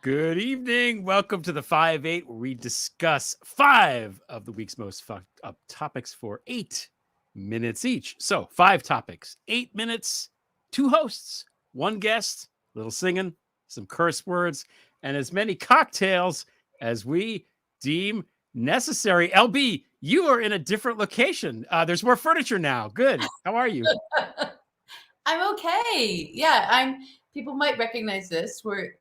Good evening. Welcome to the 5-8, where we discuss 5 of the week's most fucked up topics for 8 minutes each. So 5 topics, 8 minutes, 2 hosts, 1 guest, a little singing, some curse words, and as many cocktails as we deem necessary. LB, you are in a different location. There's more furniture now. Good. How are you? I'm okay. Yeah, people might recognize this. We're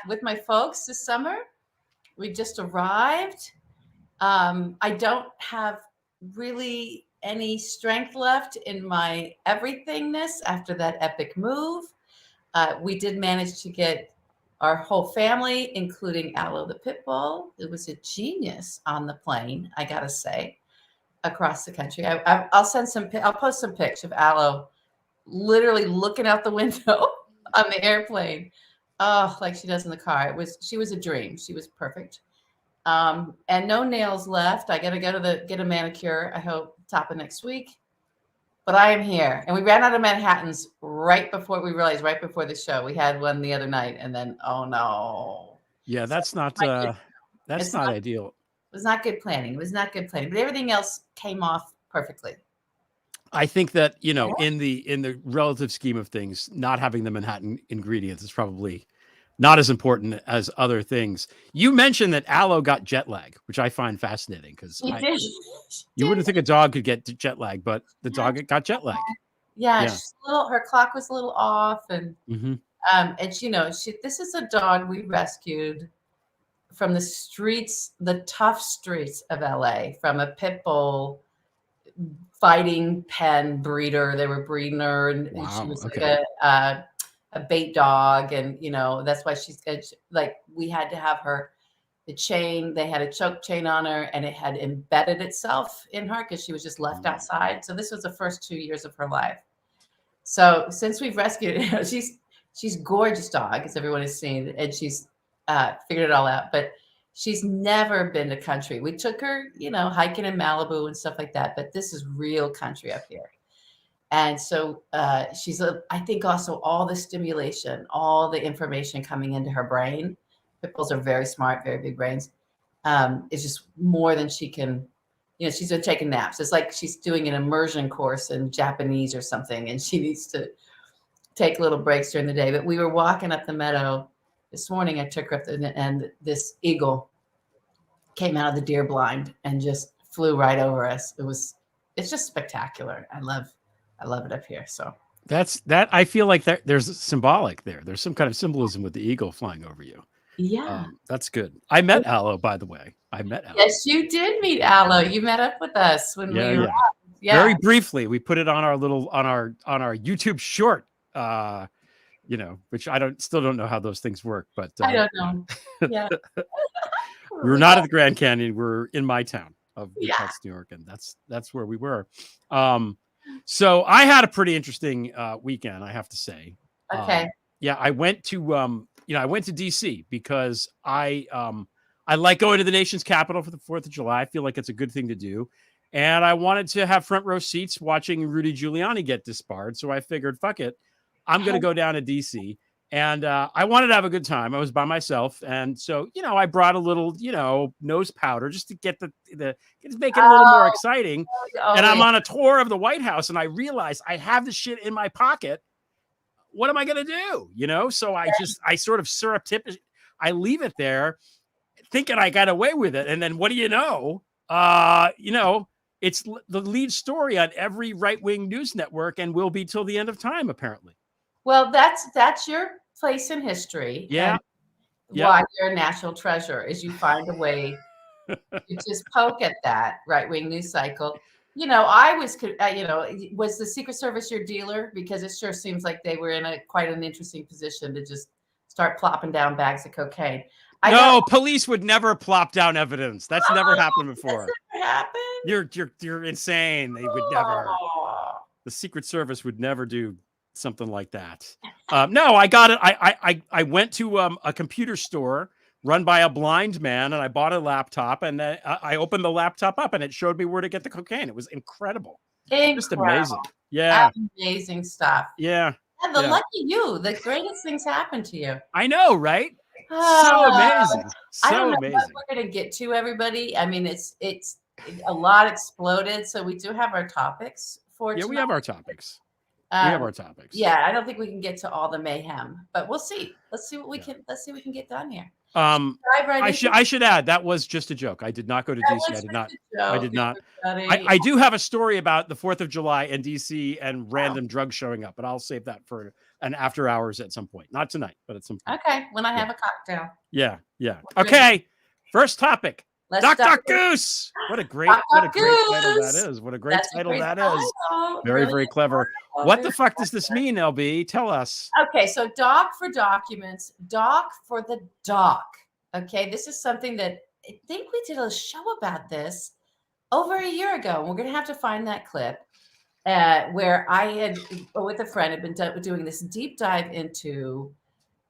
with my folks this summer. We just arrived. I don't have really any strength left in my everythingness after that epic move. We did manage to get our whole family, including Aloe the pit bull. It was a genius on the plane, I gotta say, across the country. I'll send some. I'll post some pics of Aloe literally looking out the window on the airplane. Oh, like she does in the car. She was a dream. She was perfect. And no nails left. I gotta go to get a manicure, I hope, top of next week. But I am here. And we ran out of Manhattans right before the show. We had one the other night, and then oh no. Yeah, that's not ideal. It was not good planning. But everything else came off perfectly. I think that, in the relative scheme of things, not having the Manhattan ingredients is probably not as important as other things. You mentioned that Aloe got jet lag, which I find fascinating because you wouldn't think a dog could get jet lag, but the dog got jet lag. Yeah. Her clock was a little off, and and this is a dog we rescued from the streets, the tough streets of LA, from a pit bull fighting pen breeder. They were breeding her, and she was like a bait dog, and that's why she's like, we had to have her, the chain, they had a choke chain on her, and it had embedded itself in her because she was just left outside. So this was the first 2 years of her life. So since we've rescued her, she's gorgeous dog, as everyone has seen, and she's figured it all out. But she's never been to country. We took her, hiking in Malibu and stuff like that, but this is real country up here. And so I think also all the stimulation, all the information coming into her brain, pit bulls are very smart, very big brains, is just more than she can, she's been taking naps. It's like she's doing an immersion course in Japanese or something, and she needs to take little breaks during the day. But we were walking up the meadow this morning. I took her up and this eagle came out of the deer blind and just flew right over us. It's just spectacular. I love it up here. So I feel like there's symbolic there. There's some kind of symbolism with the eagle flying over you. Yeah. That's good. I met Aloe, by the way. Yes, you did meet Aloe. You met up with us when we were very briefly. We put it on our YouTube short, which still don't know how those things work, but I don't know. Yeah. We were not at the Grand Canyon. We're in my town of New York, and that's where we were. So I had a pretty interesting weekend, I have to say. Okay. I went to DC because I like going to the nation's capital for the 4th of July. I feel like it's a good thing to do. And I wanted to have front row seats watching Rudy Giuliani get disbarred. So I figured, fuck it, I'm going to go down to DC. And I wanted to have a good time. I was by myself. And so, I brought a little, nose powder just to get to make it a little more exciting. And I'm on a tour of the White House, and I realized I have this shit in my pocket. What am I going to do? So I sort of surreptitiously, I leave it there thinking I got away with it. And then what do you know? It's the lead story on every right-wing news network and will be till the end of time, apparently. Well, that's your place in history. Yeah. Why you're a national treasure is you find a way to just poke at that right-wing news cycle. I was, was the Secret Service your dealer? Because it sure seems like they were in quite an interesting position to just start plopping down bags of cocaine. Police would never plop down evidence. That's never happened before. That's never happened? You're insane. They would never. The Secret Service would never do something like that. No, I got it. I went to a computer store run by a blind man, and I bought a laptop, and then I opened the laptop up, and it showed me where to get the cocaine. It was incredible. Just amazing. Yeah. Amazing stuff. Yeah. Yeah, the lucky you. The greatest things happen to you. I know, right? So amazing. I don't So know amazing. what we're going to get to, everybody. I mean, it's a lot exploded. So we do have our topics for tonight. We have our topics. We have our topics. Yeah, I don't think we can get to all the mayhem, but we'll see. Let's see what we can get done here. I should add that was just a joke. I did not go to DC. I did not. I do have a story about the 4th of July in DC and random drugs showing up, but I'll save that for an after hours at some point. Not tonight, but at some point. Okay, when I have a cocktail. Yeah. Okay. First topic. Dr. Goose. What a great title that is. What a great title that is. Very, very clever. What the fuck does this mean, LB? Tell us. Okay, so doc for documents, doc for the doc. Okay, this is something that I think we did a show about this over a year ago. We're going to have to find that clip where I had, with a friend, had been doing this deep dive into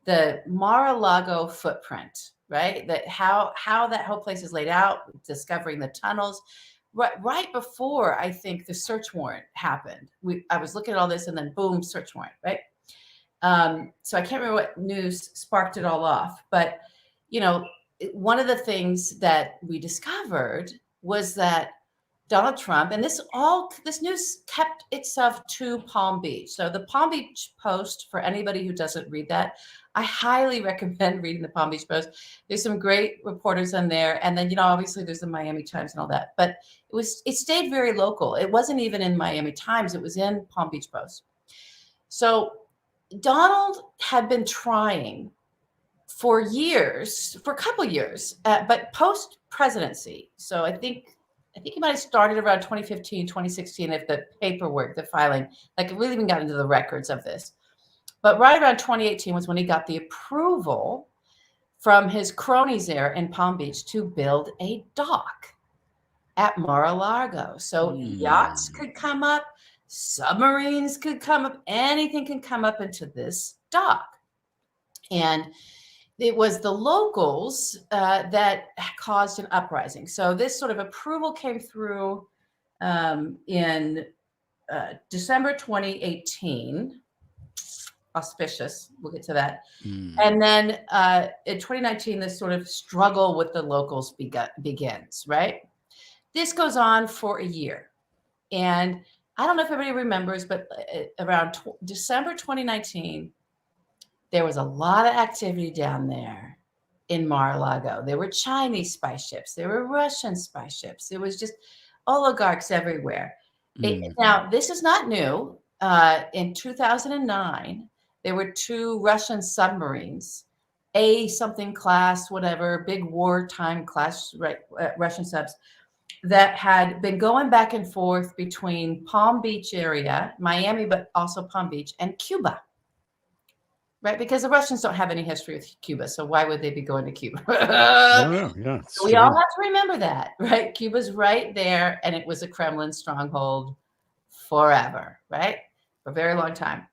the Mar-A-Lago footprint, right? That how that whole place is laid out, discovering the tunnels. Right before, I think, the search warrant happened. I was looking at all this and then boom, search warrant, right? So I can't remember what news sparked it all off. But, one of the things that we discovered was that Donald Trump, and this news kept itself to Palm Beach. So the Palm Beach Post, for anybody who doesn't read that, I highly recommend reading the Palm Beach Post. There's some great reporters on there. And then, obviously there's the Miami Times and all that, but it stayed very local. It wasn't even in Miami Times. It was in Palm Beach Post. So Donald had been trying for a couple of years, but post-presidency. So I think he might have started around 2015, 2016, if the paperwork, the filing, like it really even got into the records of this. But right around 2018 was when he got the approval from his cronies there in Palm Beach to build a dock at Mar-A-Lago. So yachts could come up, submarines could come up, anything can come up into this dock. And it was the locals that caused an uprising. So this sort of approval came through in December 2018. Auspicious. We'll get to that. And then in 2019, this sort of struggle with the locals begins, right? This goes on for a year. And I don't know if everybody remembers, but around December 2019, there was a lot of activity down there in Mar-a-Lago. There were Chinese spy ships. There were Russian spy ships. It was just oligarchs everywhere. Now, this is not new. In 2009, there were 2 Russian submarines, something class, whatever, big wartime class, Russian subs, that had been going back and forth between Palm Beach area, Miami, but also Palm Beach, and Cuba. Right, because the Russians don't have any history with Cuba, so why would they be going to Cuba? So we all have to remember that, right? Cuba's right there, and it was a Kremlin stronghold forever, right? For a very long time.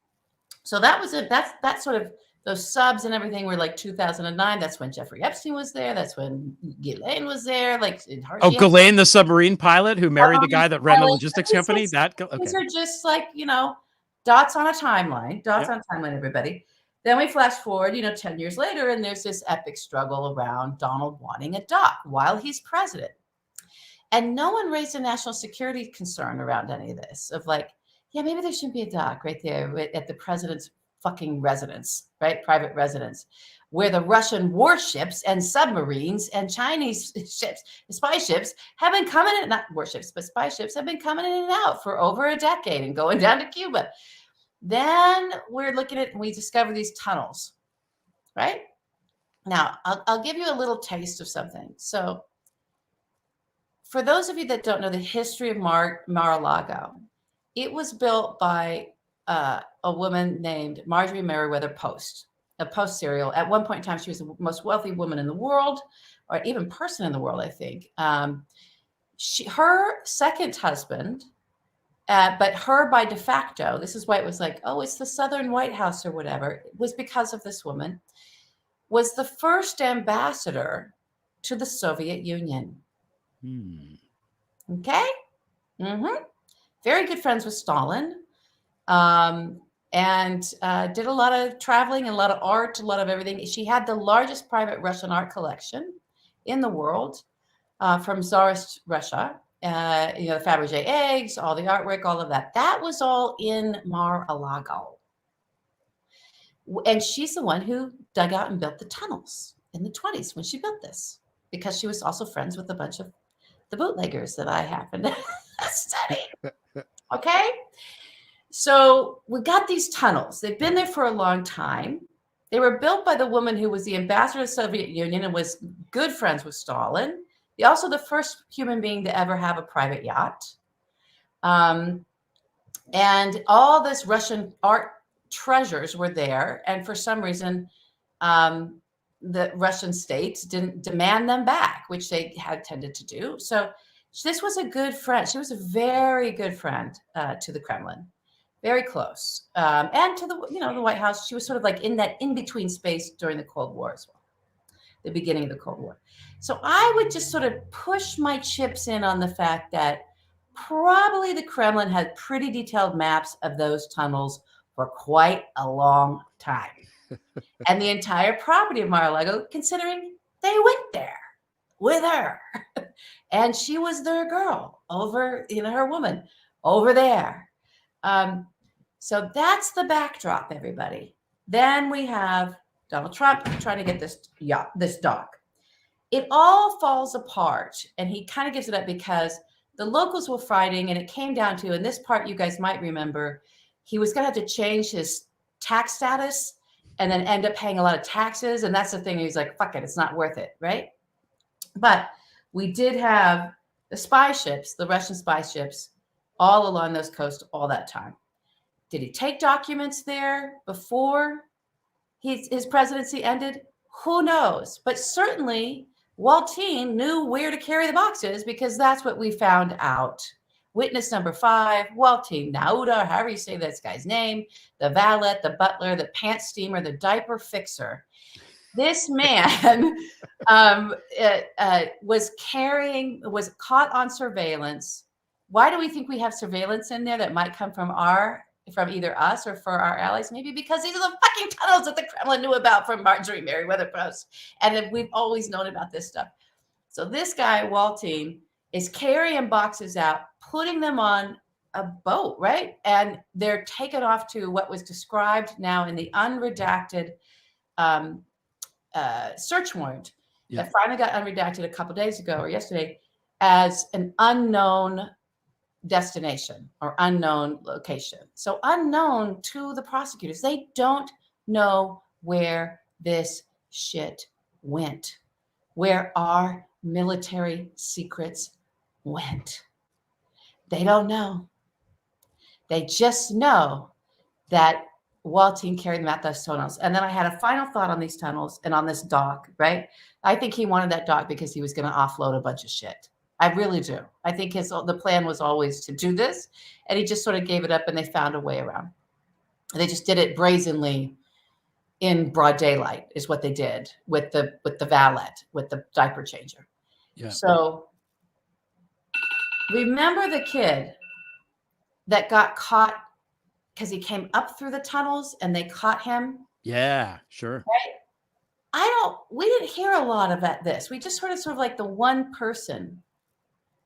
So that was it. That's sort of those subs and everything were like 2009. That's when Jeffrey Epstein was there. That's when Ghislaine was there. Ghislaine, the submarine pilot who married the guy that ran the logistics company. These are just like dots on a timeline. Everybody. Then we flash forward, 10 years later, and there's this epic struggle around Donald wanting a dock while he's president. And no one raised a national security concern around any of this of maybe there shouldn't be a dock right there at the president's fucking residence, right? Private residence, where the Russian warships and submarines and Chinese ships, spy ships have been coming in, not warships, but spy ships have been coming in and out for over a decade and going down to Cuba. Then we're looking at, we discover these tunnels, right? Now, I'll give you a little taste of something. So for those of you that don't know the history of Mar-a-Lago, it was built by a woman named Marjorie Merriweather Post, a Post serial. At one point in time, she was the most wealthy woman in the world, or even person in the world, I think. Her second husband, but her by de facto, this is why it was it's the Southern White House or whatever, it was because of this woman, was the first ambassador to the Soviet Union. Okay? Very good friends with Stalin. and did a lot of traveling and a lot of art, a lot of everything. She had the largest private Russian art collection in the world from Tsarist Russia. The Fabergé eggs, all the artwork, all of that. That was all in Mar-a-Lago. And she's the one who dug out and built the tunnels in the 1920s when she built this, because she was also friends with a bunch of the bootleggers that I happened to study. Okay? So we got these tunnels. They've been there for a long time. They were built by the woman who was the ambassador of the Soviet Union and was good friends with Stalin. Also the first human being to ever have a private yacht. And all this Russian art treasures were there. And for some reason, the Russian states didn't demand them back, which they had tended to do. So this was a good friend. She was a very good friend to the Kremlin, very close. And to the White House. She was sort of like in that in-between space during the Cold War as well, the beginning of the Cold War. So I would just sort of push my chips in on the fact that probably the Kremlin had pretty detailed maps of those tunnels for quite a long time. And the entire property of Mar-a-Lago, considering they went there with her. And she was their girl over, her woman over there. So that's the backdrop, everybody. Then we have Donald Trump trying to get this dock. It all falls apart, and he kind of gives it up because the locals were fighting, and it came down to, and this part you guys might remember, he was going to have to change his tax status and then end up paying a lot of taxes. And that's the thing. He's like, fuck it, it's not worth it, right? But we did have the spy ships, the Russian spy ships, all along those coasts all that time. Did he take documents there before his presidency ended? Who knows? But certainly Waltine knew where to carry the boxes, because that's what we found out. Witness number 5, Waltine Nauda, however you say this guy's name, the valet, the butler, the pants steamer, the diaper fixer. This man was caught on surveillance. Why do we think we have surveillance in there that might come from either us or for our allies? Maybe because these are the fucking tunnels that the Kremlin knew about from Marjorie Merriweather Post. And we've always known about this stuff. So this guy, Waltine, is carrying boxes out, putting them on a boat, right? And they're taken off to what was described now in the unredacted search warrant that finally got unredacted a couple days ago or yesterday as an unknown destination or unknown location. So unknown to the prosecutors. They don't know where this shit went, where our military secrets went. They don't know. They just know that Waltine carried them out those tunnels. And then I had a final thought on these tunnels and on this dock, right? I think he wanted that dock because he was going to offload a bunch of shit. I really do. I think the plan was always to do this, and he just sort of gave it up, and they found a way around. They just did it brazenly in broad daylight is what they did with the valet, with the diaper changer. Yeah. So remember the kid that got caught because he came up through the tunnels and they caught him? Yeah, sure. Right? We didn't hear a lot about this. We just sort of like the one person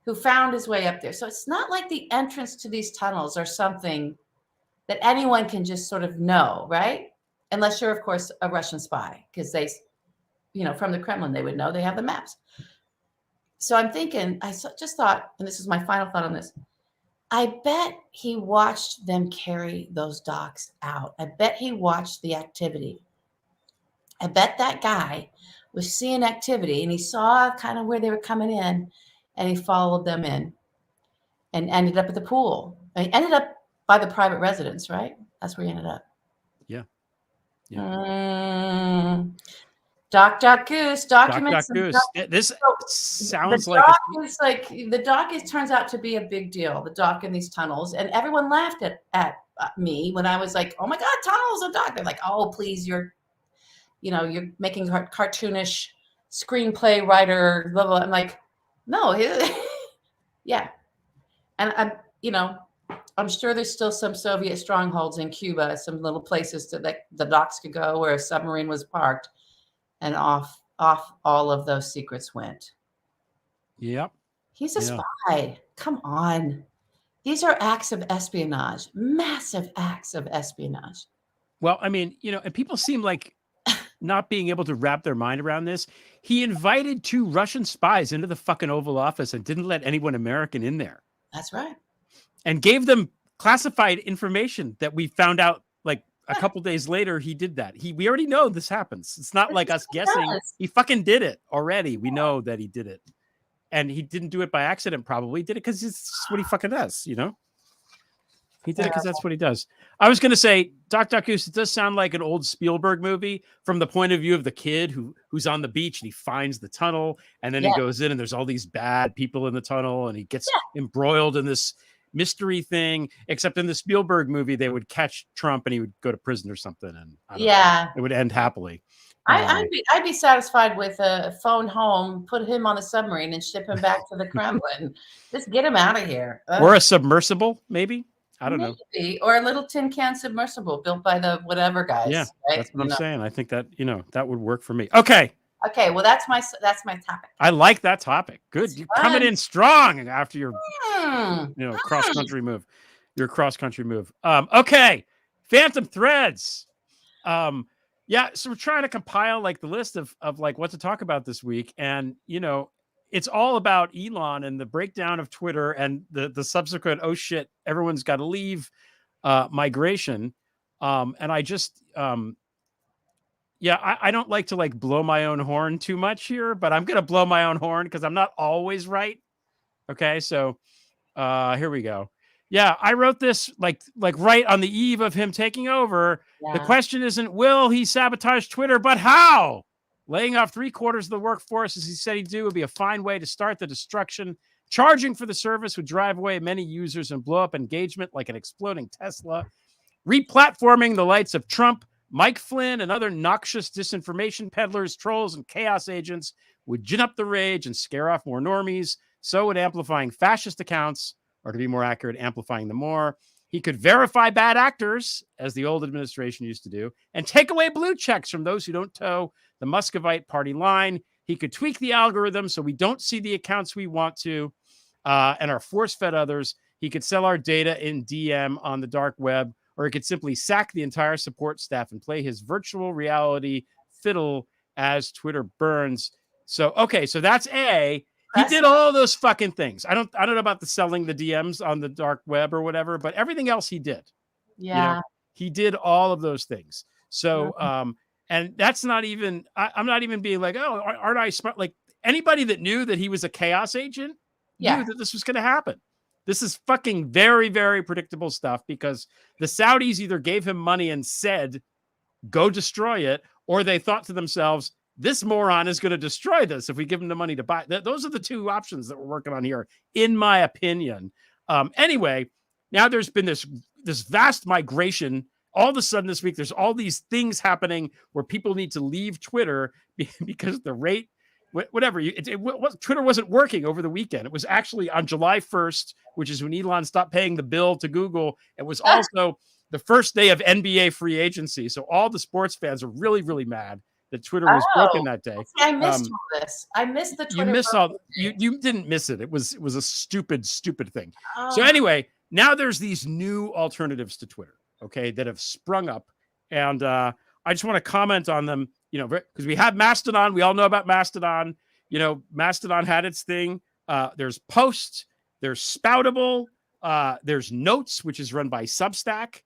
who found his way up there. So it's not like the entrance to these tunnels are something that anyone can just sort of know, right? Unless you're, of course, a Russian spy, because they, from the Kremlin, they would know. They have the maps. So I'm thinking, I just thought, and this is my final thought on this, I bet he watched them carry those docks out. I bet he watched the activity. I bet that guy was seeing activity, and he saw kind of where they were coming in, and he followed them in and ended up at the pool. And he ended up by the private residence, right? That's where he ended up. Yeah. Goose documents. This sounds like the dock turns out to be a big deal. The dock in these tunnels, and everyone laughed at me when I was like, "Oh my God, tunnels, a dock!" They're like, "Oh, please, you're making cartoonish screenplay writer." Blah blah. I'm like, no, yeah, and I'm I'm sure there's still some Soviet strongholds in Cuba, some little places that the docks could go where a submarine was parked, and off all of those secrets went. Yep. He's a spy. Come on. These are acts of espionage, massive acts of espionage. Well, I mean, and people seem like not being able to wrap their mind around this. He invited 2 Russian spies into the fucking Oval Office and didn't let anyone American in there. That's right. And gave them classified information that we found out like a couple days later. He did that. We already know this happens. It's not like us guessing. He fucking did it already. We know that he did it. And he didn't do it by accident, probably. He did it because it's what he fucking does, He did it because that's what he does. I was going to say, Doc Goose, it does sound like an old Spielberg movie from the point of view of the kid who's on the beach and he finds the tunnel and then he goes in and there's all these bad people in the tunnel and he gets embroiled in this mystery thing. Except in the Spielberg movie, they would catch Trump and he would go to prison or something. And it would end happily. I'd be satisfied with a phone home, put him on a submarine and ship him back to the Kremlin. Just get him out of here. Or a submersible, maybe. I don't know. Or a little tin can submersible built by the whatever guys. Yeah, right? That's what I'm saying. I think that, that would work for me. Okay. Okay. Well, that's my topic. I like that topic. Good. You're coming in strong after your, cross-country move. Your cross-country move. Okay. Phantom Threads. So we're trying to compile like the list of like what to talk about this week. And, it's all about Elon and the breakdown of Twitter and the subsequent, oh shit, everyone's got to leave migration. And I just, I don't like to like blow my own horn too much here, but I'm going to blow my own horn because I'm not always right. Okay. So here we go. Yeah. I wrote this like right on the eve of him taking over. Yeah. The question isn't, will he sabotage Twitter, but how? Laying off 3/4 of the workforce, as he said he'd do, would be a fine way to start the destruction. Charging for the service would drive away many users and blow up engagement like an exploding Tesla. Replatforming the likes of Trump, Mike Flynn, and other noxious disinformation peddlers, trolls, and chaos agents would gin up the rage and scare off more normies. So would amplifying fascist accounts, or to be more accurate, amplifying them more. He could verify bad actors, as the old administration used to do, and take away blue checks from those who don't toe the Muscovite party line. He could tweak the algorithm so we don't see the accounts we want to and are force-fed others. He could sell our data in DM on the dark web, or he could simply sack the entire support staff and play his virtual reality fiddle as Twitter burns. So, okay, so that's A. He did all those fucking things. I don't know about the selling the DMs on the dark web or whatever, but everything else he did. Yeah. He did all of those things. So, and that's not even, I'm not even being like, oh, aren't I smart? Like anybody that knew that he was a chaos agent knew that this was going to happen. This is fucking very, very predictable stuff because the Saudis either gave him money and said, go destroy it, or they thought to themselves, this moron is going to destroy this if we give him the money to buy. Those are the two options that we're working on here, in my opinion. Anyway, now there's been this vast migration. All of a sudden this week, there's all these things happening where people need to leave Twitter because the rate, whatever, Twitter wasn't working over the weekend. It was actually on July 1st, which is when Elon stopped paying the bill to Google. It was also the first day of NBA free agency. So all the sports fans are really, really mad that Twitter was broken that day. I missed all this. I missed the Twitter. You missed all. You didn't miss it. It was a stupid thing. So anyway, now there's these new alternatives to Twitter, okay, that have sprung up, and I just want to comment on them. Because we have Mastodon. We all know about Mastodon. Mastodon had its thing. There's Post. There's Spoutable. There's Notes, which is run by Substack.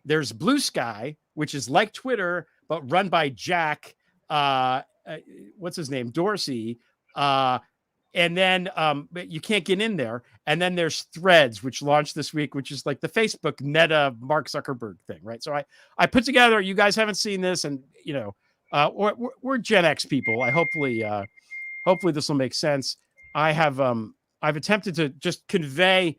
There's Blue Sky, which is like Twitter, but run by Jack, what's his name? Dorsey. And then but you can't get in there. And then there's Threads, which launched this week, which is like the Facebook Meta Mark Zuckerberg thing, right? So I put together, you guys haven't seen this, and we're Gen X people. Hopefully this will make sense. I've attempted to just convey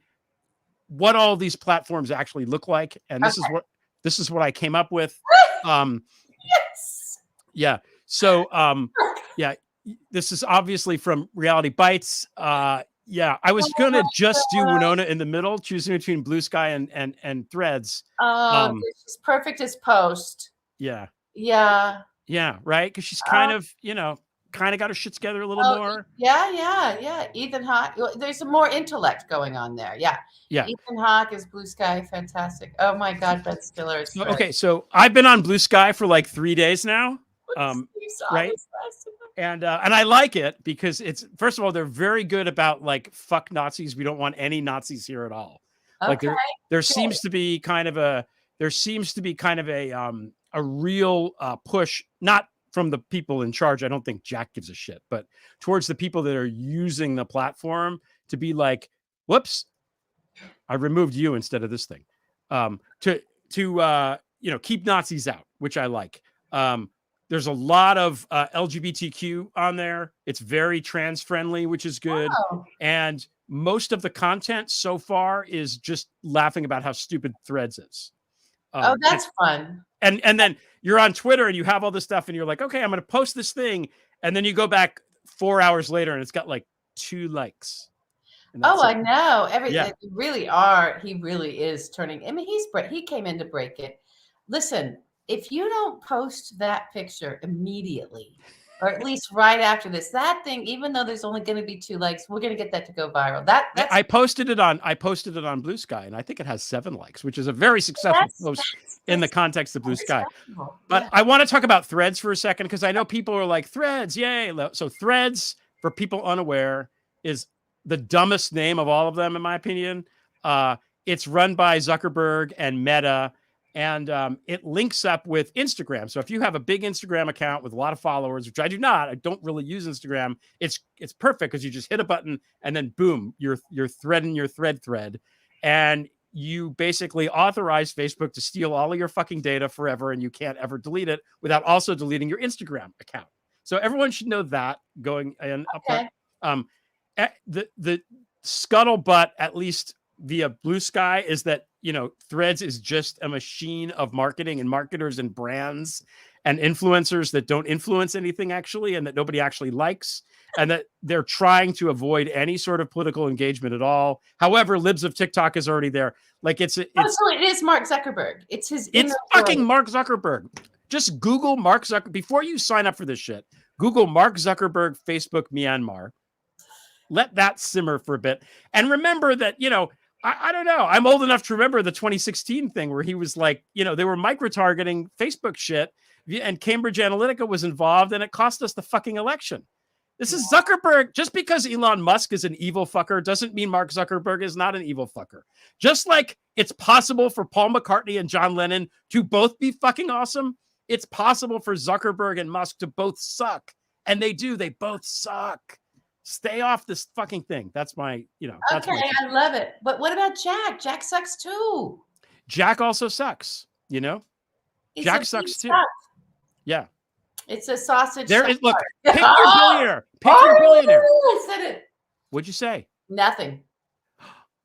what all these platforms actually look like, and this is what I came up with. Yes. Yeah. So, this is obviously from Reality Bites. Yeah, I was gonna just do Winona in the middle, choosing between Blue Sky and Threads. Oh, she's perfect as Post. Yeah. Yeah. Yeah, right? Because she's kind of, kind of got her shit together a little more. Yeah. Ethan Hawke. There's some more intellect going on there. Yeah. Ethan Hawke is Blue Sky. Fantastic. Oh my God, Ben Stiller is okay, so I've been on Blue Sky for like 3 days now. Right? And I like it because it's, first of all, they're very good about like, fuck Nazis. We don't want any Nazis here at all. Like there seems to be kind of a real push, not from the people in charge. I don't think Jack gives a shit, but towards the people that are using the platform to be like, whoops, I removed you instead of this thing. To keep Nazis out, which I like. There's a lot of LGBTQ on there. It's very trans friendly, which is good. Wow. And most of the content so far is just laughing about how stupid Threads is. That's fun. And then you're on Twitter and you have all this stuff and you're like, okay, I'm going to post this thing. And then you go back 4 hours later and it's got like 2 likes. I know. He really is turning. I mean, he came in to break it. Listen, if you don't post that picture immediately, or at least right after this, that thing, even though there's only going to be 2 likes, we're going to get that to go viral. I posted it on Blue Sky, and I think it has 7 likes, which is a very successful post in the context of Blue Sky. But I want to talk about Threads for a second, because I know people are like, Threads, yay. So Threads, for people unaware, is the dumbest name of all of them, in my opinion. It's run by Zuckerberg and Meta. And it links up with Instagram. So if you have a big Instagram account with a lot of followers, which I do not, I don't really use Instagram. It's perfect because you just hit a button and then boom, you're threading your thread, and you basically authorize Facebook to steal all of your fucking data forever, and you can't ever delete it without also deleting your Instagram account. So everyone should know that going in. Okay. The scuttlebutt, at least via Blue Sky, is that Threads is just a machine of marketing and marketers and brands and influencers that don't influence anything actually, and that nobody actually likes, and that they're trying to avoid any sort of political engagement at all. However, Libs of TikTok is already there. Like it is Mark Zuckerberg. It's fucking Mark Zuckerberg. Just Google Mark Zuckerberg before you sign up for this shit. Google Mark Zuckerberg, Facebook, Myanmar. Let that simmer for a bit, and remember that I don't know. I'm old enough to remember the 2016 thing where he was like, they were micro-targeting Facebook shit, and Cambridge Analytica was involved, and it cost us the fucking election. This is Zuckerberg. Just because Elon Musk is an evil fucker doesn't mean Mark Zuckerberg is not an evil fucker. Just like it's possible for Paul McCartney and John Lennon to both be fucking awesome, it's possible for Zuckerberg and Musk to both suck. And they do. They both suck. Stay off this fucking thing. That's my, that's okay. I love it. But what about Jack? Jack sucks too. Jack also sucks, Jack sucks too. Yeah. It's a sausage. Look, pick your billionaire. Pick your billionaire. I said it. What'd you say? Nothing.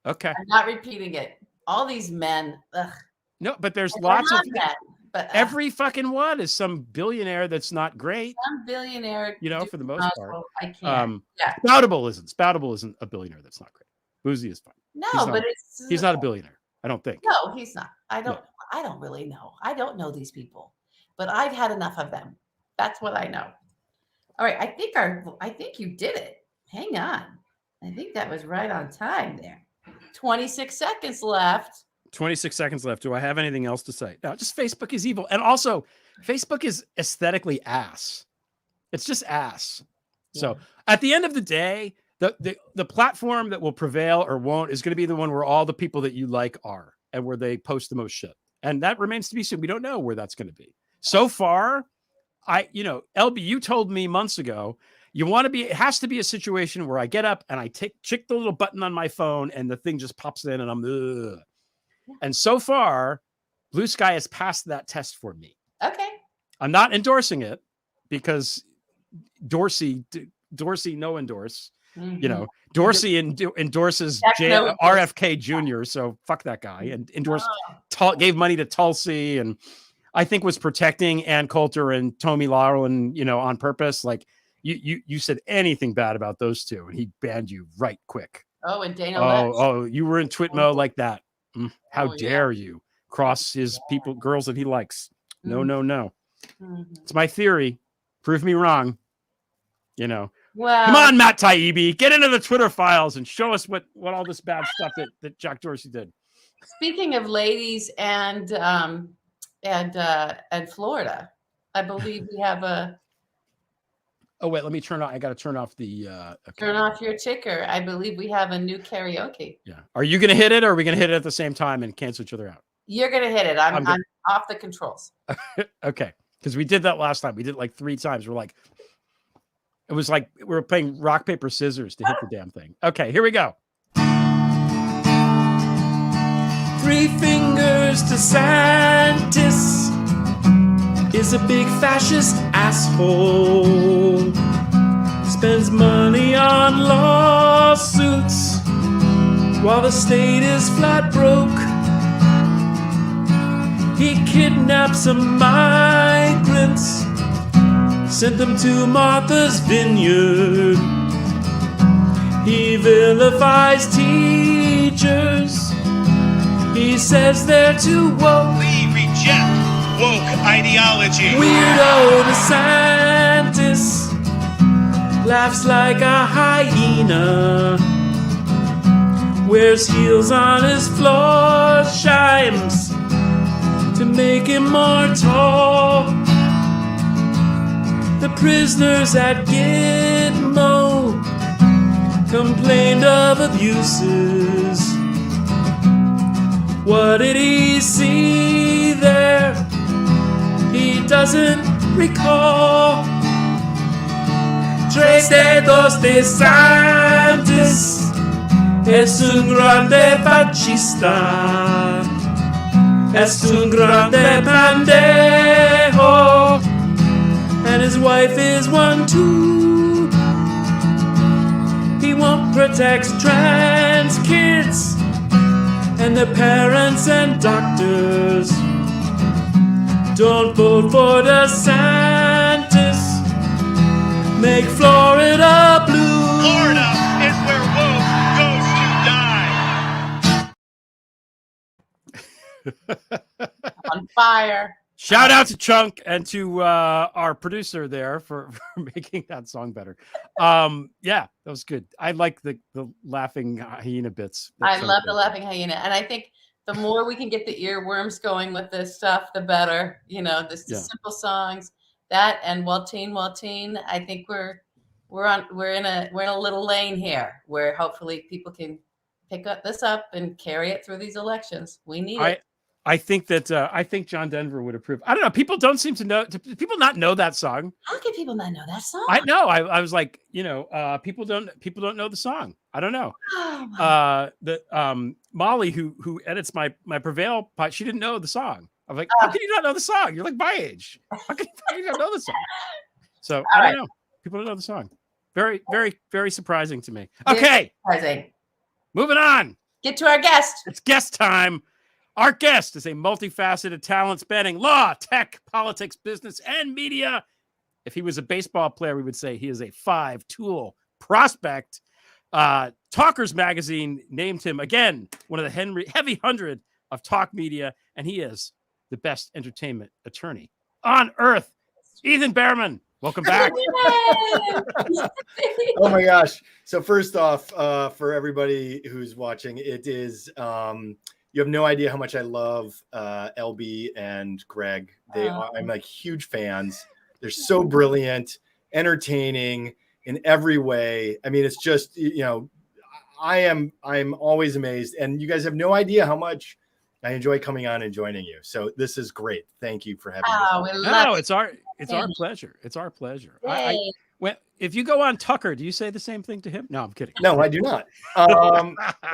Okay. I'm not repeating it. All these men. Ugh. No, but there's lots of men. But every fucking one is some billionaire that's not great. Some billionaire, for the most part. I can't. Spoutable isn't a billionaire that's not great. Boozy is fine. No, he's not a billionaire. I don't think. No, he's not. I don't really know. I don't know these people, but I've had enough of them. That's what I know. All right, I think you did it. Hang on. I think that was right on time there. 26 seconds left. 26 seconds left. Do I have anything else to say? No, just Facebook is evil. And also, Facebook is aesthetically ass. It's just ass. Yeah. So at the end of the day, the platform that will prevail or won't is going to be the one where all the people that you like are, and where they post the most shit. And that remains to be seen. We don't know where that's going to be. So far, LB, you told me months ago, it has to be a situation where I get up and I check the little button on my phone and the thing just pops in and I'm, ugh. And so far, Blue Sky has passed that test for me. Okay. I'm not endorsing it because Dorsey no endorse. Mm-hmm. Dorsey endorses RFK Jr. So fuck that guy, and gave money to Tulsi, and I think was protecting Ann Coulter and Tommy Lahren, on purpose. Like You said anything bad about those two, and he banned you right quick. Oh, and Dana. Oh, you were in Twitmo like that. How dare you cross his girls that he likes? No, no, no. It's my theory. Prove me wrong. You know. Well, come on, Matt Taibbi, get into the Twitter files and show us what all this bad stuff that Jack Dorsey did. Speaking of ladies and Florida, I believe we have a. Oh wait, let me turn off. I got to turn off the. Okay. Turn off your ticker. I believe we have a new karaoke. Yeah. Are you going to hit it, or are we going to hit it at the same time and cancel each other out? You're going to hit it. I'm off the controls. Okay, because we did that last time. We did it like 3 times. It was like we were playing rock, paper, scissors to hit the damn thing. Okay, here we go. 3 fingers to DeSantis is a big fascist asshole. Spends money on lawsuits while the state is flat broke. He kidnapped some migrants, sent them to Martha's Vineyard. He vilifies teachers. He says they're too woke. We reject woke ideology. Weirdo DeSantis laughs like a hyena, wears heels on his floor chimes to make him more tall. The prisoners at Gitmo complained of abuses. What did he see there? He doesn't recall. Tres dedos DeSantis es un grande fascista. Es un grande pendejo. And his wife is one too. He won't protect trans kids and their parents and doctors. Don't vote for DeSantis. Make Florida blue. Florida is where woke goes to die. On fire. Shout out to Chunk and to our producer there for making that song better. Yeah, that was good. I like the laughing hyena bits. I love the laughing hyena. And I think the more we can get the earworms going with this stuff, the better. You know, the simple songs, that and Waltine. I think we're in a little lane here where hopefully people can pick this up and carry it through these elections. We need it. I think John Denver would approve. I don't know. People don't seem to know. Do people not know that song? How can people not know that song? I know. I was like, people don't know the song. I don't know. Molly, who edits my Prevail pod, she didn't know the song. I'm like, how can you not know the song? You're like my age. How can you not know the song? So I don't know. People don't know the song. Very, very, very surprising to me. Okay. Surprising. Moving on. Get to our guest. It's guest time. Our guest is a multifaceted talent spanning law, tech, politics, business, and media. If he was a baseball player, we would say he is a 5-tool prospect. Talkers Magazine named him, again, one of the heavy 100 of talk media, and he is the best entertainment attorney on earth. Ethan Bearman, welcome back. Oh my gosh. So first off, for everybody who's watching, it is... you have no idea how much I love LB and Greg. I'm like huge fans. They're so brilliant, entertaining in every way. I mean, it's just, I'm always amazed. And you guys have no idea how much I enjoy coming on and joining you. So this is great. Thank you for having me. No, it's our pleasure. It's our pleasure. If you go on Tucker, do you say the same thing to him? No, I'm kidding. No, I do not.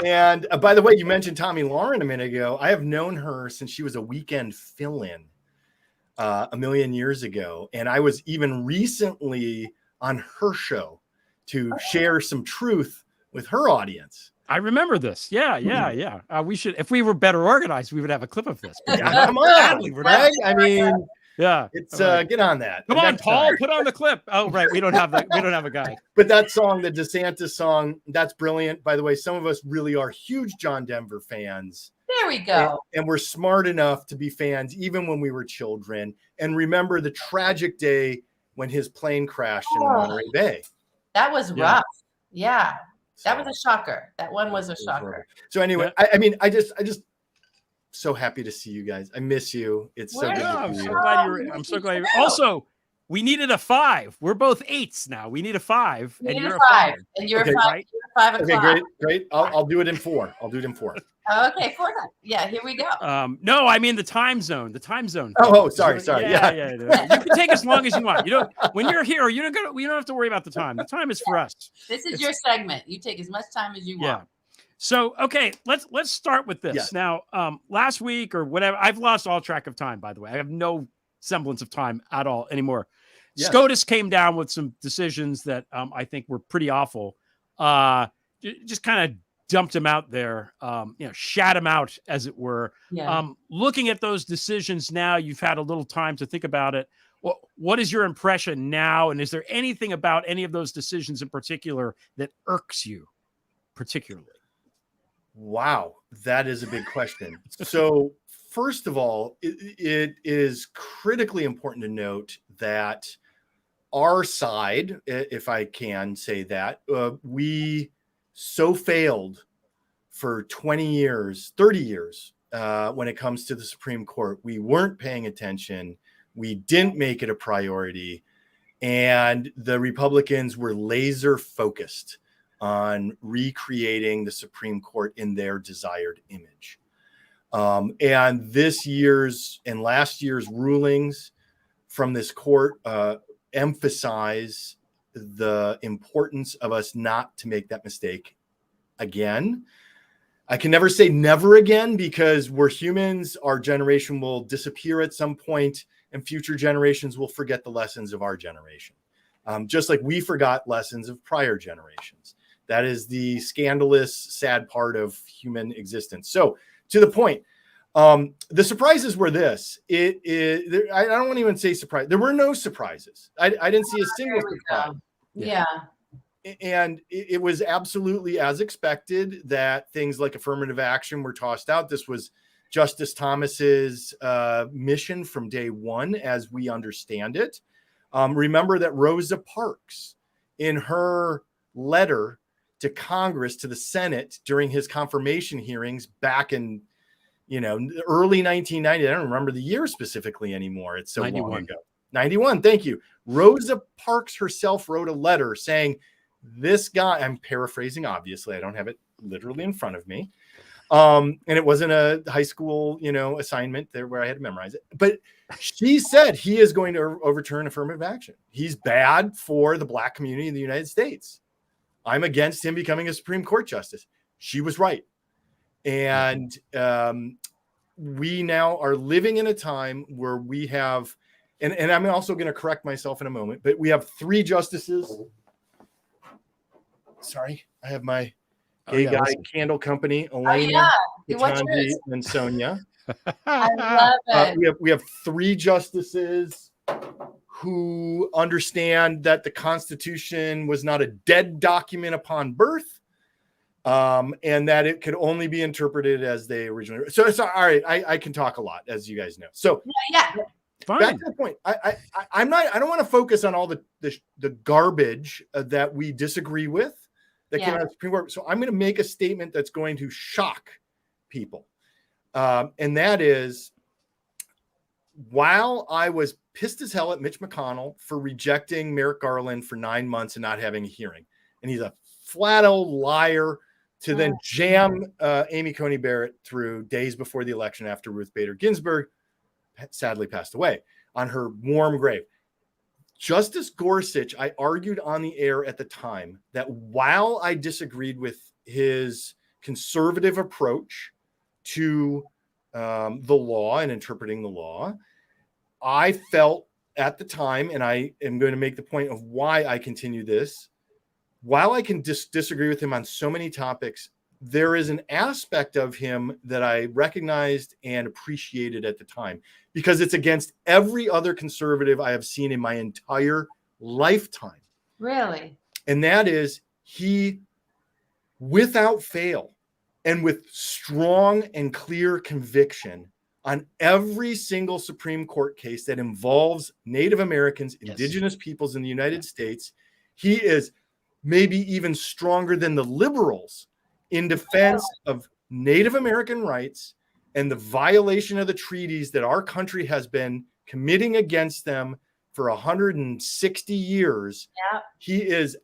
And by the way, you mentioned Tommy Lauren a minute ago. I have known her since she was a weekend fill-in a million years ago. And I was even recently on her show to share some truth with her audience. I remember this. Yeah. We should, if we were better organized, we would have a clip of this. Come on, Greg. I mean, Yeah. It's All right. get on that. Come on, Next Paul, time. put on the clip. Oh, right. We don't have a guy. But that song, the DeSantis song, that's brilliant. By the way, some of us really are huge John Denver fans. There we go. And we're smart enough to be fans even when we were children. And remember the tragic day when his plane crashed in the Monterey Bay. That was Yeah. rough. Yeah. That So, was a shocker. That one was a it was shocker. horrible. So anyway, I just so happy to see you guys. I miss you. It's so Where good Yeah, to I'm see so you. glad I'm so glad you're also. We needed a 5. We're both 8s now. We need a 5, You and need you're a a 5. and you're Okay. a 5. Right? You're a 5 Okay, o'clock. great. I'll do it in 4. I'll do it in 4. Okay, 4 then. Yeah, here we go. No, I mean the time zone. The time zone. Oh, sorry. Yeah. You can take as long as you want. You don't. When you're here, you don't have to worry about the time. The time is for us. This is your segment. You take as much time as you Yeah. want. So, okay, let's start with this. Yes. Now, last week or whatever, I've lost all track of time, by the way. I have no semblance of time at all anymore. Yes. SCOTUS came down with some decisions that I think were pretty awful. Just kind of dumped him out there, shat him out, as it were. Yeah. Looking at those decisions now, you've had a little time to think about it. What is your impression now? And is there anything about any of those decisions in particular that irks you particularly? Wow, that is a big question. So, first of all, it is critically important to note that our side, if I can say that, we so failed for 20 years, 30 years when it comes to the Supreme Court. We weren't paying attention. We didn't make it a priority. And the Republicans were laser focused on recreating the Supreme Court in their desired image. And this year's and last year's rulings from this court emphasize the importance of us not to make that mistake again. I can never say never again because we're humans. Our generation will disappear at some point, and future generations will forget the lessons of our generation, just like we forgot lessons of prior generations. That is the scandalous, sad part of human existence. So, to the point, the surprises were this. I don't want to even say surprise. There were no surprises. I didn't see a single surprise. Yeah. And it was absolutely as expected that things like affirmative action were tossed out. This was Justice Thomas's mission from day one, as we understand it. Remember that Rosa Parks, in her letter to Congress, to the Senate during his confirmation hearings back in, early 1990. I don't remember the year specifically anymore. It's so 91. long ago. 91. Thank you. Rosa Parks herself wrote a letter saying, this guy, I'm paraphrasing, obviously, I don't have it literally in front of me. And it wasn't a high school, assignment there where I had to memorize it. But she said he is going to overturn affirmative action. He's bad for the Black community in the United States. I'm against him becoming a Supreme Court justice. She was right. And we now are living in a time where we have, and I'm also going to correct myself in a moment, but we have 3 justices. Sorry, I have my gay guy candle company, Elena, Ketanji, and Sonia. I love it. We have 3 justices who understand that the Constitution was not a dead document upon birth, and that it could only be interpreted as they originally. So it's all right. I can talk a lot, as you guys know. So yeah. Fine. Back to the point. I don't want to focus on all the garbage that we disagree with that came out of the Supreme Court. So I'm going to make a statement that's going to shock people. And that is, while I was pissed as hell at Mitch McConnell for rejecting Merrick Garland for 9 months and not having a hearing, and he's a flat old liar to then jam Amy Coney Barrett through days before the election after Ruth Bader Ginsburg sadly passed away on her warm grave. Justice Gorsuch, I argued on the air at the time that while I disagreed with his conservative approach to the law and interpreting the law, I felt at the time, and I am going to make the point of why I continue this, while I can disagree with him on so many topics, there is an aspect of him that I recognized and appreciated at the time, because it's against every other conservative I have seen in my entire lifetime. Really? And that is, he, without fail and with strong and clear conviction on every single Supreme Court case that involves Native Americans, indigenous peoples in the United States, he is maybe even stronger than the liberals in defense of Native American rights and the violation of the treaties that our country has been committing against them for 160 years. Yeah. He is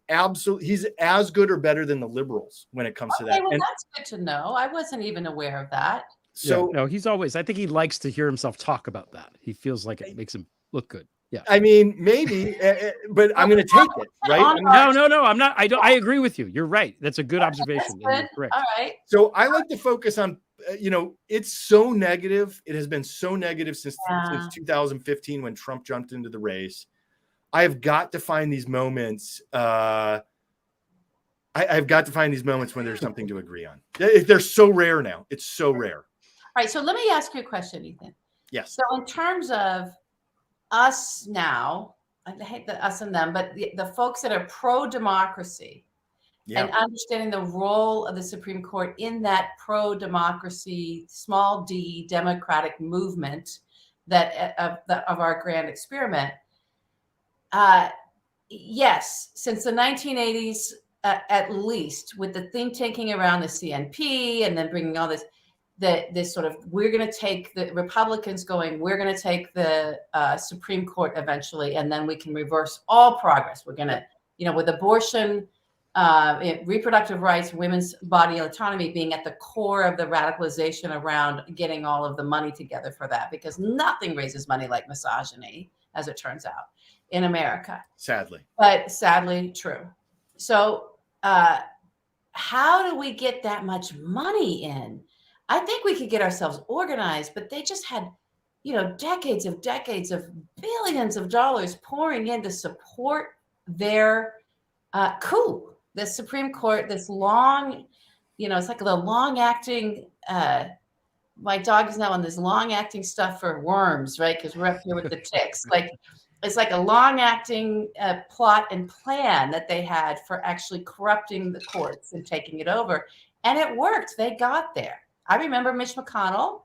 he's as good or better than the liberals when it comes to that. Well, And that's good to know. I wasn't even aware of that. so, no, he's always, I think he likes to hear himself talk about that. He feels like it makes him look good. Yeah. I mean, maybe, but I'm going to take it, right? No, I'm not. I agree with you. You're right. That's a good observation. That's good. Correct. All right. So I like to focus on, it's so negative. It has been so negative since 2015 when Trump jumped into the race. I've got to find these moments. I've got to find these moments when there's something to agree on. They're so rare now. It's so rare. All right. So let me ask you a question, Ethan. Yes. So in terms of us now, I hate the us and them, but the folks that are pro-democracy and understanding the role of the Supreme Court in that pro-democracy, small d, democratic movement that of our grand experiment. Yes, since the 1980s, at least, with the think tanking around the CNP and then bringing all this sort of, we're going to take the Republicans going, we're going to take the Supreme Court eventually, and then we can reverse all progress. We're going to, with abortion, reproductive rights, women's body autonomy being at the core of the radicalization around getting all of the money together for that, because nothing raises money like misogyny, as it turns out, in America. Sadly. But sadly true. So how do we get that much money in? I think we could get ourselves organized, but they just had, decades of billions of dollars pouring in to support their coup. The Supreme Court, this long, it's like the long acting, my dog is now on this long acting stuff for worms, right? Because we're up here with the ticks. It's like a long acting plot and plan that they had for actually corrupting the courts and taking it over. And it worked. They got there. I remember Mitch McConnell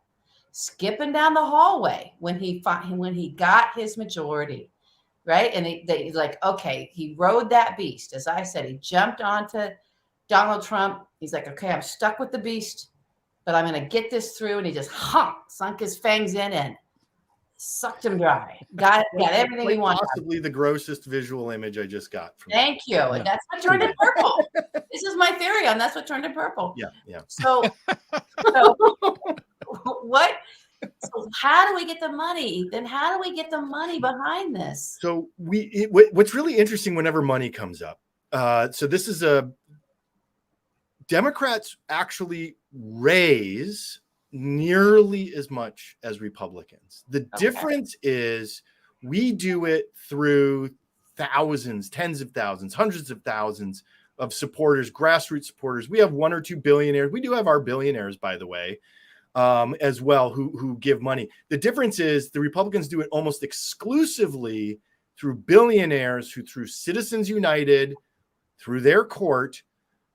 skipping down the hallway when he got his majority, right? And he's like, okay, he rode that beast. As I said, he jumped onto Donald Trump. He's like, okay, I'm stuck with the beast, but I'm going to get this through. And he just sunk his fangs in and sucked him dry. Got everything he wanted. Possibly the grossest visual image I just got. Thank you. And that's what turned it purple. This is my theory on that's what turned it purple. Yeah. So how do we get the money? Then how do we get the money behind this? So what's really interesting whenever money comes up. So this is Democrats actually raise nearly as much as Republicans. The difference is we do it through thousands, tens of thousands, hundreds of thousands of supporters, grassroots supporters. We have 1 or 2 billionaires. We do have our billionaires, by the way, as well, who give money. The difference is the Republicans do it almost exclusively through billionaires who, through Citizens United, through their court,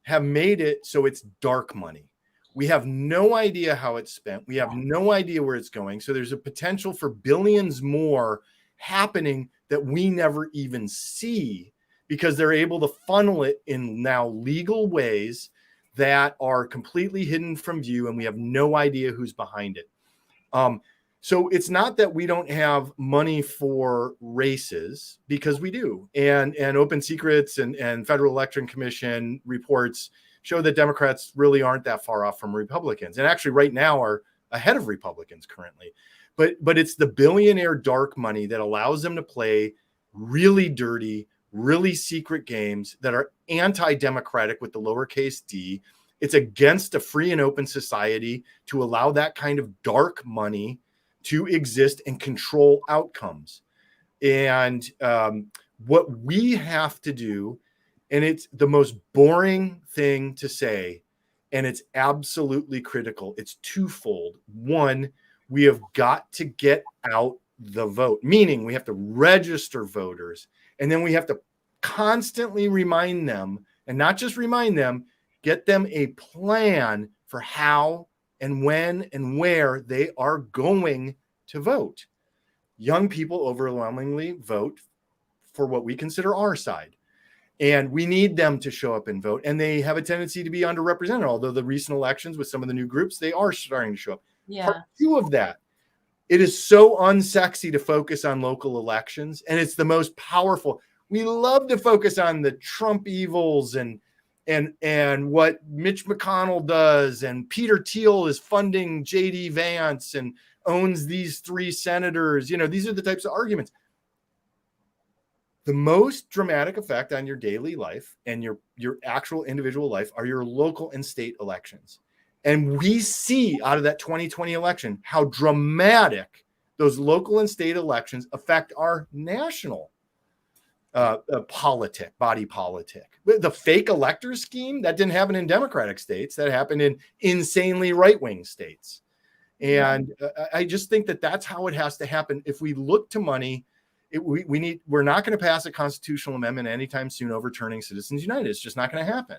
have made it so it's dark money. We have no idea how it's spent. We have no idea where it's going. So there's a potential for billions more happening that we never even see, because they're able to funnel it in now legal ways that are completely hidden from view, and we have no idea who's behind it. So it's not that we don't have money for races, because we do. And Open Secrets and Federal Election Commission reports show that Democrats really aren't that far off from Republicans, and actually right now are ahead of Republicans currently. But it's the billionaire dark money that allows them to play really dirty, really secret games that are anti-democratic with the lowercase d. It's against a free and open society to allow that kind of dark money to exist and control outcomes. And what we have to do, and it's the most boring thing to say, and it's absolutely critical. It's twofold. One, we have got to get out the vote, meaning we have to register voters, and then we have to constantly remind them, and not just remind them, get them a plan for how and when and where they are going to vote. Young people overwhelmingly vote for what we consider our side. And we need them to show up and vote. And they have a tendency to be underrepresented, although the recent elections with some of the new groups, they are starting to show up. Yeah. Part two of that, it is so unsexy to focus on local elections, and it's the most powerful. We love to focus on the Trump evils and what Mitch McConnell does, and Peter Thiel is funding JD Vance and owns these 3 senators. You know, these are the types of arguments. The most dramatic effect on your daily life and your actual individual life are your local and state elections. And we see out of that 2020 election how dramatic those local and state elections affect our national body politic. The fake elector scheme, that didn't happen in Democratic states. That happened in insanely right-wing states. And I just think that that's how it has to happen. If we look to money, we're not going to pass a constitutional amendment anytime soon overturning Citizens United. It's just not going to happen.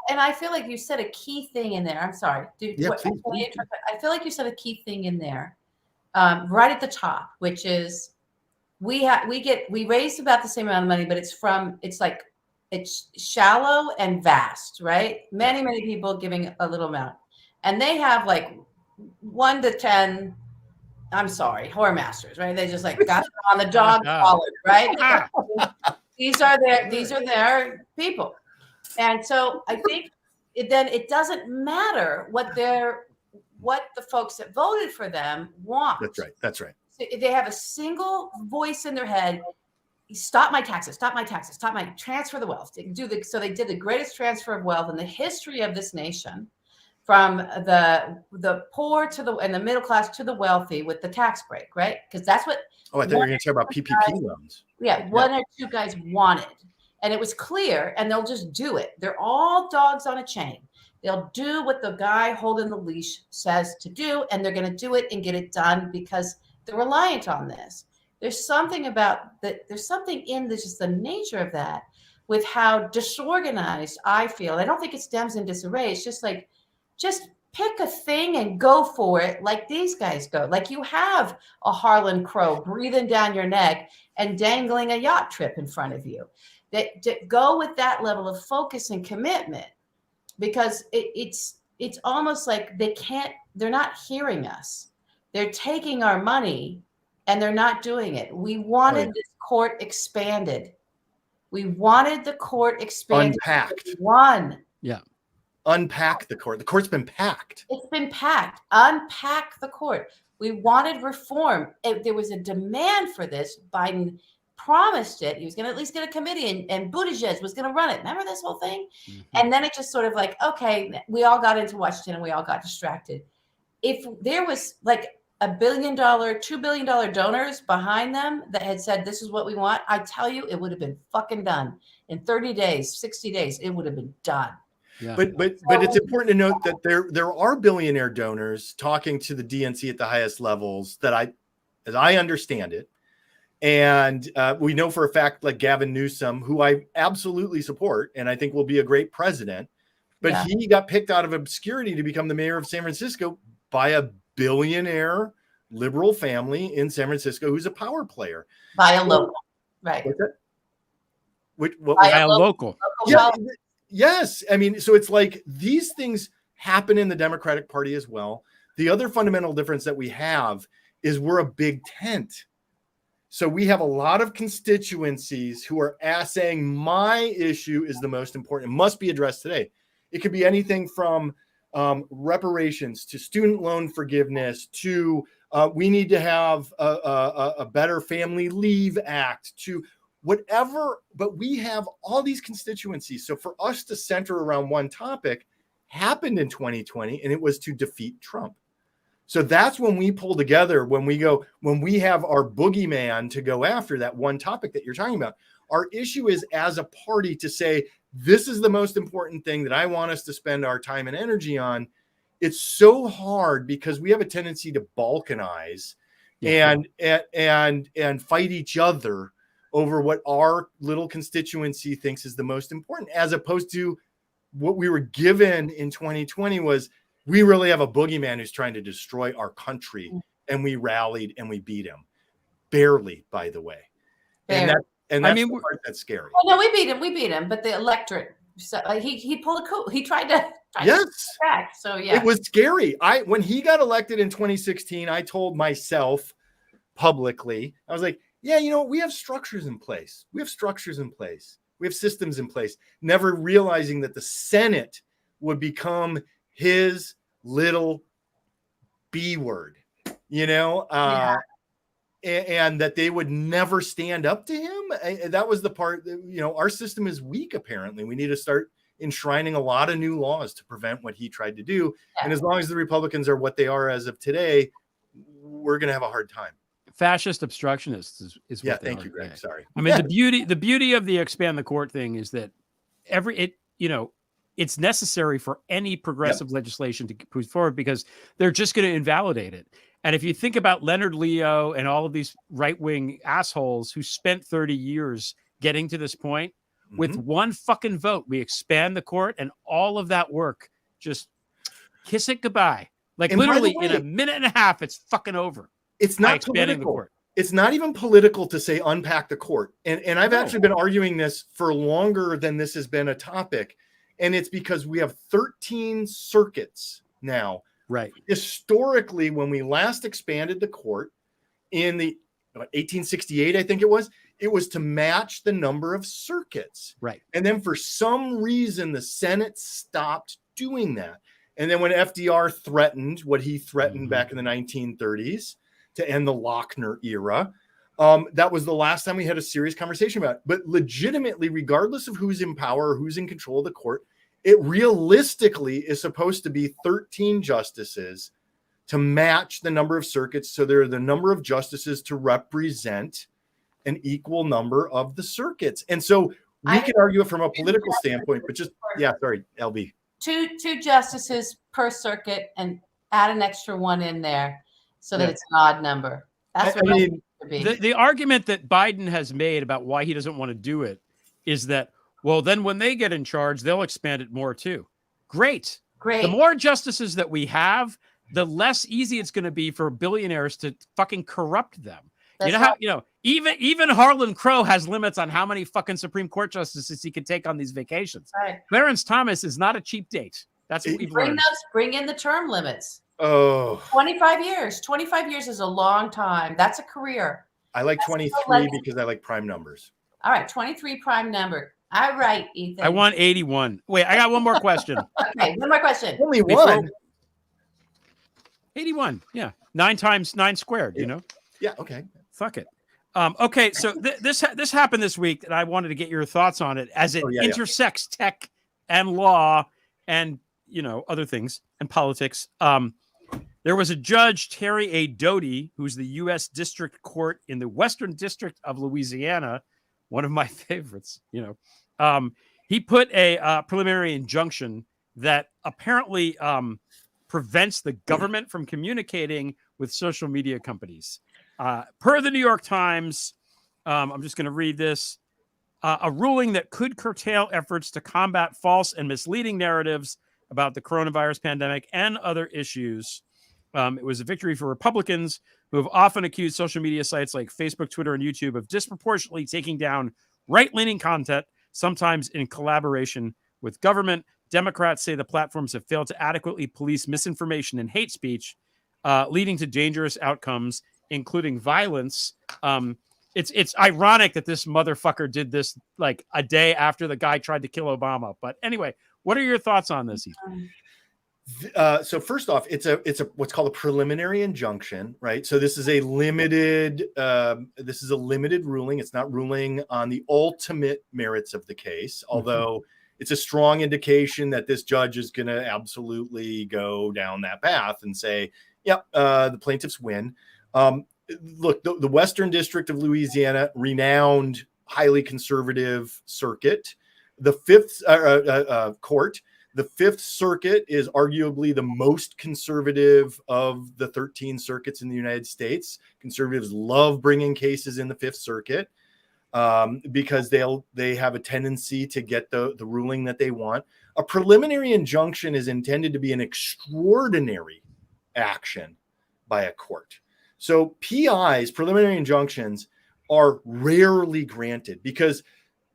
And I feel like you said a key thing in there. I'm sorry. Please. I feel like you said a key thing in there right at the top, which is we raised about the same amount of money, but it's shallow and vast, right? Many, many people giving a little amount. And they have like 1 to 10, I'm sorry, whoremasters, right? They just like got on the dog collar, right? These are their people. And so I think then it doesn't matter what the folks that voted for them want. That's right. So they have a single voice in their head. Stop my taxes, stop my transfer the wealth. So they did the greatest transfer of wealth in the history of this nation, from the poor and the middle class to the wealthy with the tax break, right? Because that's what. Oh, I thought you were going to talk about PPP loans. Yeah, one or two guys wanted. And it was clear, and they'll just do it. They're all dogs on a chain. They'll do what the guy holding the leash says to do, and they're going to do it and get it done because they're reliant on this. There's something about that. There's something in this, just the nature of that, with how disorganized I feel. I don't think it stems in disarray. It's just like, just pick a thing and go for it like these guys go. Like you have a Harlan Crow breathing down your neck and dangling a yacht trip in front of you. That go with that level of focus and commitment, because it's almost like they're not hearing us. They're taking our money and they're not doing it. We wanted this court expanded. We wanted the court expanded. Unpacked. Yeah. Unpack the court. The court's been packed. It's been packed. Unpack the court. We wanted reform. There was a demand for this. Biden promised it. He was going to at least get a committee, and Buttigieg was going to run it. Remember this whole thing? Mm-hmm. And then it just sort of like, okay, we all got into Washington and we all got distracted. If there was like $1 billion, $2 billion donors behind them that had said, this is what we want, I tell you, it would have been fucking done in 30 days, 60 days. It would have been done. Yeah. But it's important to note that there are billionaire donors talking to the DNC at the highest levels as I understand it. And we know for a fact, like Gavin Newsom, who I absolutely support and I think will be a great president, but he got picked out of obscurity to become the mayor of San Francisco by a billionaire liberal family in San Francisco who's a power player. By a local, right? What's that? By a local. Yeah, yes. I mean, so it's like these things happen in the Democratic Party as well. The other fundamental difference that we have is we're a big tent. So we have a lot of constituencies who are saying my issue is the most important, it must be addressed today. It could be anything from reparations to student loan forgiveness to we need to have a better family leave act to whatever. But we have all these constituencies. So for us to center around one topic happened in 2020, and it was to defeat Trump. So that's when we pull together, when we have our boogeyman to go after that one topic that you're talking about. Our issue is as a party to say, this is the most important thing that I want us to spend our time and energy on. It's so hard because we have a tendency to balkanize and fight each other over what our little constituency thinks is the most important, as opposed to what we were given in 2020 was, we really have a boogeyman who's trying to destroy our country, and we rallied and we beat him. Barely, by the way. And that's the part that's scary. Well, no, we beat him, but the electorate, so he pulled a coup. He tried to back. So yeah. It was scary. When he got elected in 2016, I told myself publicly, I was like, yeah, we have structures in place. We have systems in place, never realizing that the Senate would become his little B word, and that they would never stand up to him. That was the part that, our system is weak. Apparently we need to start enshrining a lot of new laws to prevent what he tried to do. Yeah. And as long as the Republicans are what they are as of today, we're going to have a hard time. Fascist obstructionists is what thank you, Greg. Sorry. I mean, the beauty of the expand the court thing is that it's necessary for any progressive legislation to push forward, because they're just going to invalidate it. And if you think about Leonard Leo and all of these right-wing assholes who spent 30 years getting to this point, with one fucking vote, we expand the court, and all of that work, just kiss it goodbye. Like, literally in a minute and a half, it's fucking over. It's not political. It's not even political to say unpack the court. And I've actually been arguing this for longer than this has been a topic. And it's because we have 13 circuits now. Right. Historically, when we last expanded the court in the 1868, I think it was to match the number of circuits. Right. And then for some reason, the Senate stopped doing that. And then when FDR threatened what he threatened back in the 1930s, to end the Lochner era, that was the last time we had a serious conversation about it. But legitimately, regardless of who's in power or who's in control of the court, it realistically is supposed to be 13 justices to match the number of circuits. So there are the number of justices to represent an equal number of the circuits. And so we could argue it from a political standpoint, but sorry, LB. Two justices per circuit, and add an extra one in there, so that it's an odd number. That's what it should be. The argument that Biden has made about why he doesn't want to do it is that, well, then when they get in charge, they'll expand it more too. Great. The more justices that we have, the less easy it's going to be for billionaires to fucking corrupt them. Even Harlan Crow has limits on how many fucking Supreme Court justices he can take on these vacations. Right. Clarence Thomas is not a cheap date. That's what we've learned. Bring in the term limits. Oh, 25 years. 25 years is a long time. That's a career. I like 23 because I like prime numbers. All right, 23 prime number. All right, Ethan. I want 81. Wait, I got one more question. Okay, one more question. Only one. 81. Yeah. 9 times 9 squared, Yeah, okay. Fuck it. Okay, so this happened this week, and I wanted to get your thoughts on it as it intersects tech and law and, other things and politics. There was a judge, Terry A. Doty, who's the U.S. District Court in the Western District of Louisiana, one of my favorites. He put a preliminary injunction that apparently prevents the government from communicating with social media companies. Per the New York Times, I'm just going to read this. A ruling that could curtail efforts to combat false and misleading narratives about the coronavirus pandemic and other issues. It was a victory for Republicans who have often accused social media sites like Facebook, Twitter, and YouTube of disproportionately taking down right-leaning content, sometimes in collaboration with government. Democrats say the platforms have failed to adequately police misinformation and hate speech, leading to dangerous outcomes, including violence. It's ironic that this motherfucker did this like a day after the guy tried to kill Obama. But anyway, what are your thoughts on this, Ethan? So first off, it's a what's called a preliminary injunction, right? So this is a limited ruling. It's not ruling on the ultimate merits of the case, although it's a strong indication that this judge is going to absolutely go down that path and say, Yep, the plaintiffs win. Look, the Western District of Louisiana, renowned, highly conservative circuit. The Fifth Court, the Fifth Circuit is arguably the most conservative of the 13 circuits in the United States. Conservatives love bringing cases in the Fifth Circuit because they have a tendency to get the ruling that they want. A preliminary injunction is intended to be an extraordinary action by a court. So PIs, preliminary injunctions, are rarely granted because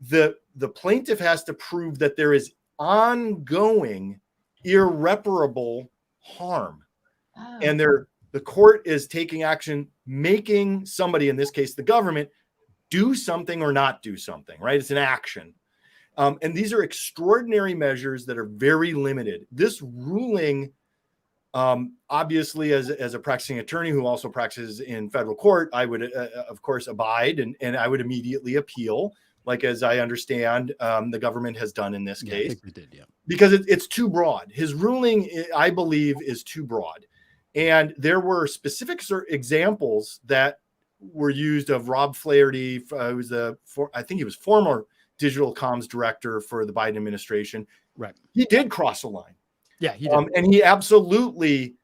the plaintiff has to prove that there is ongoing irreparable harm. Oh. And the court is taking action, making somebody, in this case the government, do something or not do something, right? It's an action. And these are extraordinary measures that are very limited. This ruling, obviously, as a practicing attorney who also practices in federal court, I would, of course, abide and I would immediately appeal, like as I understand the government has done in this case. I think we did, yeah. Because it's too broad. His ruling, I believe, is too broad. And there were specific examples that were used of Rob Flaherty, who's I think he was former digital comms director for the Biden administration. Right. He did cross a line. Yeah, he did. And he absolutely,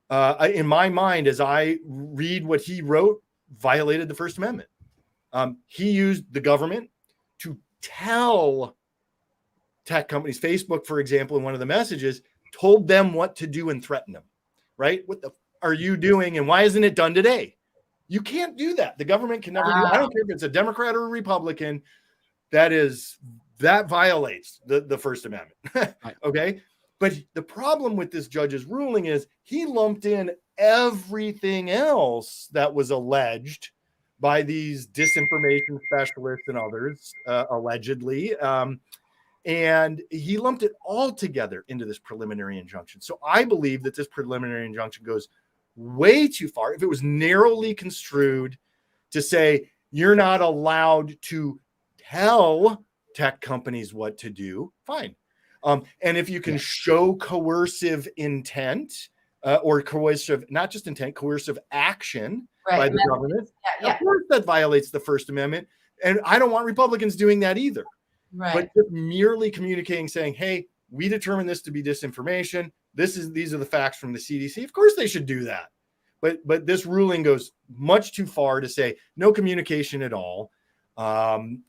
in my mind, as I read what he wrote, violated the First Amendment. He used the government to tell tech companies, Facebook, for example, in one of the messages, told them what to do and threatened them, right? What the are you doing and why isn't it done today? You can't do that. The government can never do that. I don't care if it's a Democrat or a Republican. That violates the First Amendment. Okay. But the problem with this judge's ruling is he lumped in everything else that was alleged by these disinformation specialists and others, allegedly. And he lumped it all together into this preliminary injunction. So I believe that this preliminary injunction goes way too far. If it was narrowly construed to say you're not allowed to tell tech companies what to do, fine. And if you can show coercive intent or coercive, not just intent, coercive action by the government, of course that violates the First Amendment. And I don't want Republicans doing that either. Right. But just merely communicating, saying, hey, we determine this to be disinformation. These are the facts from the CDC. Of course they should do that. But this ruling goes much too far to say no communication at all. And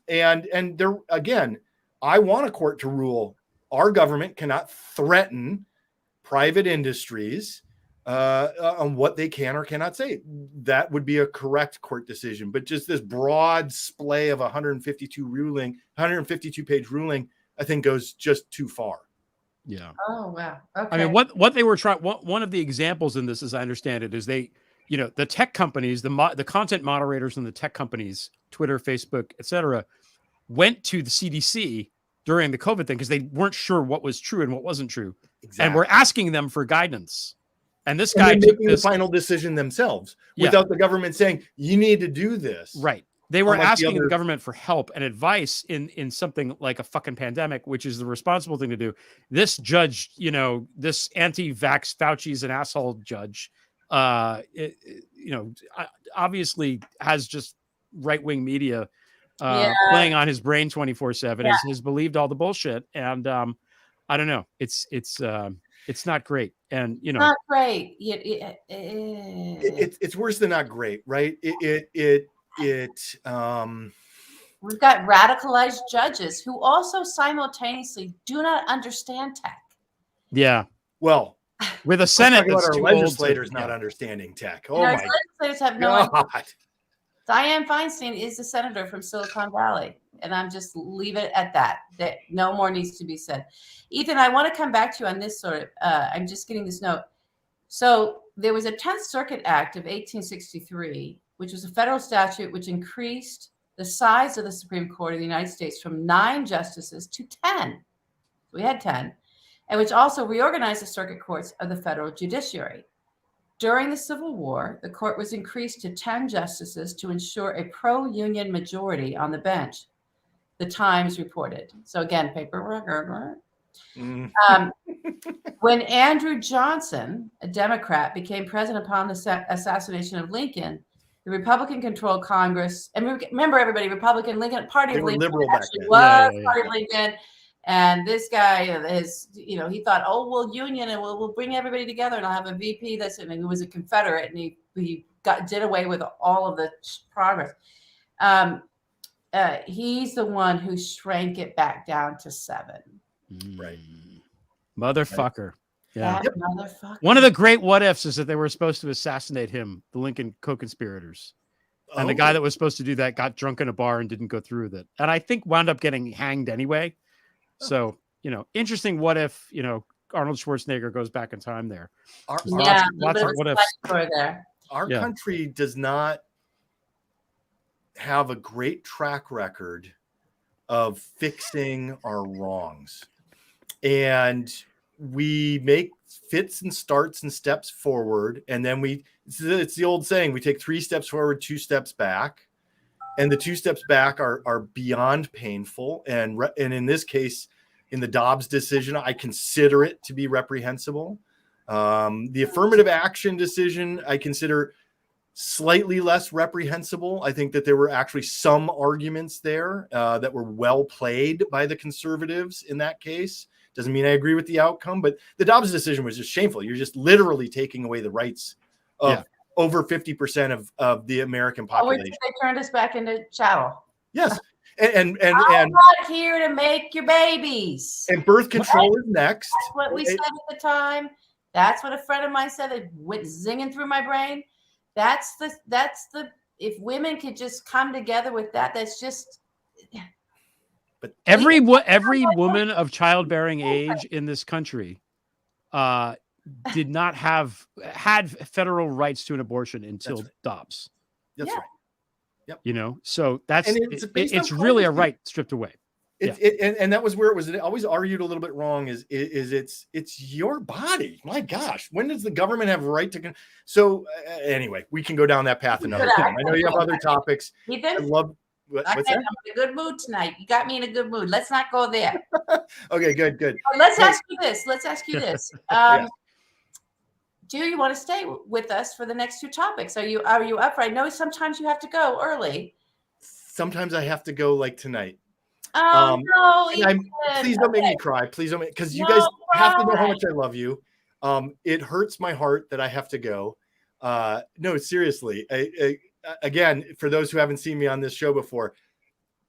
there, again, I want a court to rule our government cannot threaten private industries on what they can or cannot say. That would be a correct court decision. But just this broad splay of 152 page ruling, I think goes just too far. Yeah. Oh, wow. Okay. I mean, what they were trying, one of the examples in this, as I understand it, is the tech companies, the content moderators and the tech companies, Twitter, Facebook, etc., went to the CDC during the COVID thing because they weren't sure what was true and what wasn't true. Exactly. And we're asking them for guidance. And this guy took the final decision themselves without the government saying, you need to do this. Right. They were asking the government for help and advice in something like a fucking pandemic, which is the responsible thing to do. This judge, this anti-vax Fauci's an asshole judge, obviously has just right-wing media playing on his brain 24/7, has believed all the bullshit. And I don't know. It's not great. And, not great. It's worse than not great, right? We've got radicalized judges who also simultaneously do not understand tech. Yeah. Well, with a Senate that's our legislators not understanding tech. Oh my legislators have no idea. Dianne Feinstein is a senator from Silicon Valley, and I'm just leave it at that. That no more needs to be said. Ethan, I want to come back to you on this sort of. I'm just getting this note. So there was a 10th Circuit Act of 1863, which was a federal statute which increased the size of the Supreme Court of the United States from 9 justices to 10. We had 10, and which also reorganized the circuit courts of the federal judiciary. During the Civil War, the court was increased to 10 justices to ensure a pro-union majority on the bench. The Times reported. So again, paper record, right? Mm. When Andrew Johnson, a Democrat, became president upon the assassination of Lincoln, the Republican-controlled Congress, and remember, everybody, Republican, Lincoln, Party They of were Lincoln liberal back actually then. was Yeah. Party of Lincoln. And this guy he thought, oh, we'll union and we'll bring everybody together and I'll have a VP that's, and he was a Confederate and he did away with all of the progress. He's the one who shrank it back down to 7. Right. Motherfucker. Yeah. That motherfucker. One of the great what ifs is that they were supposed to assassinate him, the Lincoln co-conspirators. And the guy that was supposed to do that got drunk in a bar and didn't go through with it. And I think wound up getting hanged anyway. So, interesting what if, Arnold Schwarzenegger goes back in time there. Lots of what ifs. Our country does not have a great track record of fixing our wrongs. And we make fits and starts and steps forward. And then it's the old saying, we take 3 steps forward, 2 steps back. And the 2 steps back are beyond painful. And in this case, in the Dobbs decision, I consider it to be reprehensible. The affirmative action decision, I consider slightly less reprehensible. I think that there were actually some arguments there that were well played by the conservatives in that case. Doesn't mean I agree with the outcome, but the Dobbs decision was just shameful. You're just literally taking away the rights of over 50% of the American population. They turned us back into chattel. Yes. And I'm not here to make your babies. And birth control is next. That's what we said at the time. That's what a friend of mine said. It went zinging through my brain. That's the if women could just come together with that, that's just. But every woman of childbearing age in this country did not had federal rights to an abortion until Dobbs. That's right. Yep. So that's it's really policy. A right stripped away. And that was where it was always argued a little bit wrong is it's your body. My gosh, when does the government have a right to? So anyway, we can go down that path another time. I know you have other topics. Ethan? I love. What's that? I'm in a good mood tonight. You got me in a good mood. Let's not go there. Okay, good. Let's ask you this. Do you want to stay with us for the next 2 topics? Are you up for? I know sometimes you have to go early. Sometimes I have to go like tonight. Oh no! Please don't make me cry. Please don't because you guys have to know how much I love you. It hurts my heart that I have to go. No, seriously. Again, for those who haven't seen me on this show before,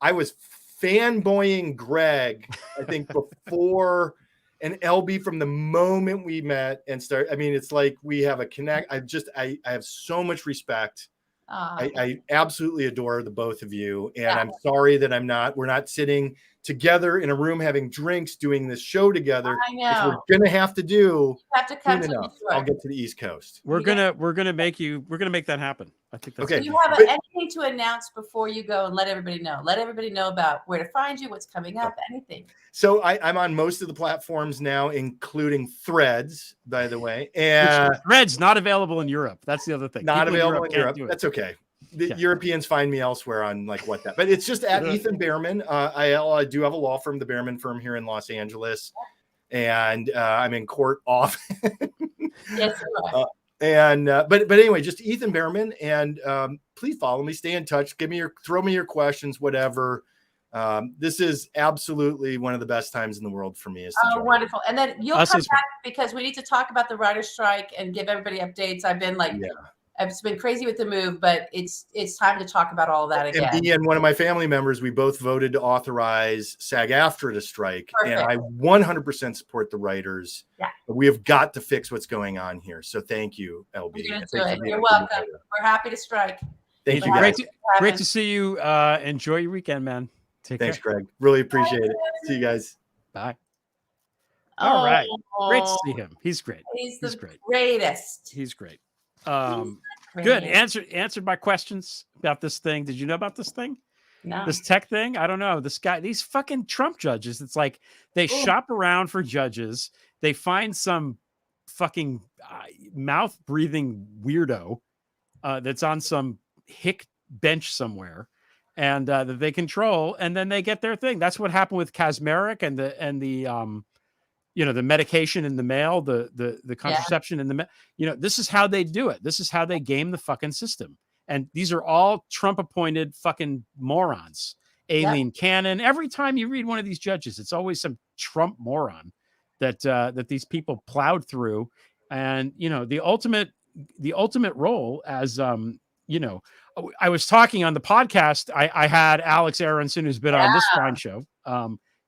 I was fanboying Greg, I think, before an LB from the moment we met and started. I mean, it's like we have a connect. I have so much respect. I absolutely adore the both of you. And I'm sorry that we're not sitting together in a room having drinks doing this show together. I know. Which we're gonna have to do. You have to come soon enough. I'll get to the East Coast. We're gonna make that happen. I think that's okay. Do you have anything to announce before you go and let everybody know? Let everybody know about where to find you, what's coming up, anything. So I'm on most of the platforms now, including Threads, by the way. And Threads not available in Europe. That's the other thing. Not People available in Europe. That's okay. The Europeans find me elsewhere on like WhatsApp, but it's just at Ethan Bearman. I do have a law firm, the Bearman firm here in Los Angeles, and I'm in court often. Yes, but anyway, just Ethan Bearman, and please follow me, stay in touch, throw me your questions, whatever. This is absolutely one of the best times in the world for me. Wonderful. And then you'll come back because we need to talk about the writer's strike and give everybody updates. I've been I've been crazy with the move, but it's time to talk about all of that again. And me and one of my family members, we both voted to authorize SAG-AFTRA to strike. Perfect. And I 100% support the writers. Yeah. We have got to fix what's going on here. So thank you, LB. You're going to do it. You're welcome. We're happy to strike. Thank you, guys. Great to see you. Enjoy your weekend, man. Thanks, Greg. Really appreciate it. See you guys. Bye. All right. Great to see him. He's great. He's great. Greatest. He's great. Good. Answered my questions about this thing. Did you know about this thing? No. This tech thing? I don't know. These fucking Trump judges. It's like they shop around for judges. They find some fucking mouth breathing weirdo that's on some hick bench somewhere, and that they control, and then they get their thing. That's what happened with Kazmarek and the the medication in the mail, the contraception in the mail. This is how they do it. This is how they game the fucking system. And these are all Trump appointed fucking morons. Aileen Cannon. Every time you read one of these judges, it's always some Trump moron that these people plowed through. And the ultimate role as I was talking on the podcast. I had Alex Aronson, who's been on this fine show.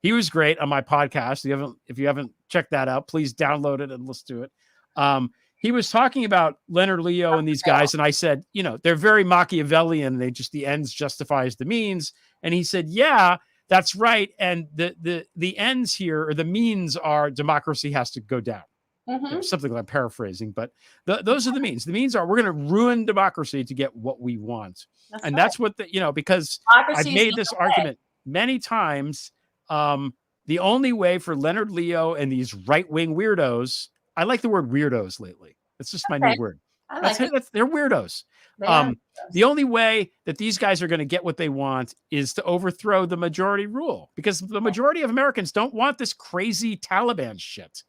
He was great on my podcast. If you haven't checked that out, please download it and listen to it. He was talking about Leonard Leo and these guys, and I said, they're very Machiavellian. The ends justifies the means. And he said, yeah, that's right. And the ends here, or the means, are democracy has to go down. Something I'm paraphrasing, but those are the means. The means are we're going to ruin democracy to get what we want. That's what because I've made this argument many times. The only way for Leonard Leo and these right-wing weirdos, I like the word weirdos lately. It's just my new word. They're weirdos. The only way that these guys are going to get what they want is to overthrow the majority rule, because the majority of Americans don't want this crazy Taliban shit.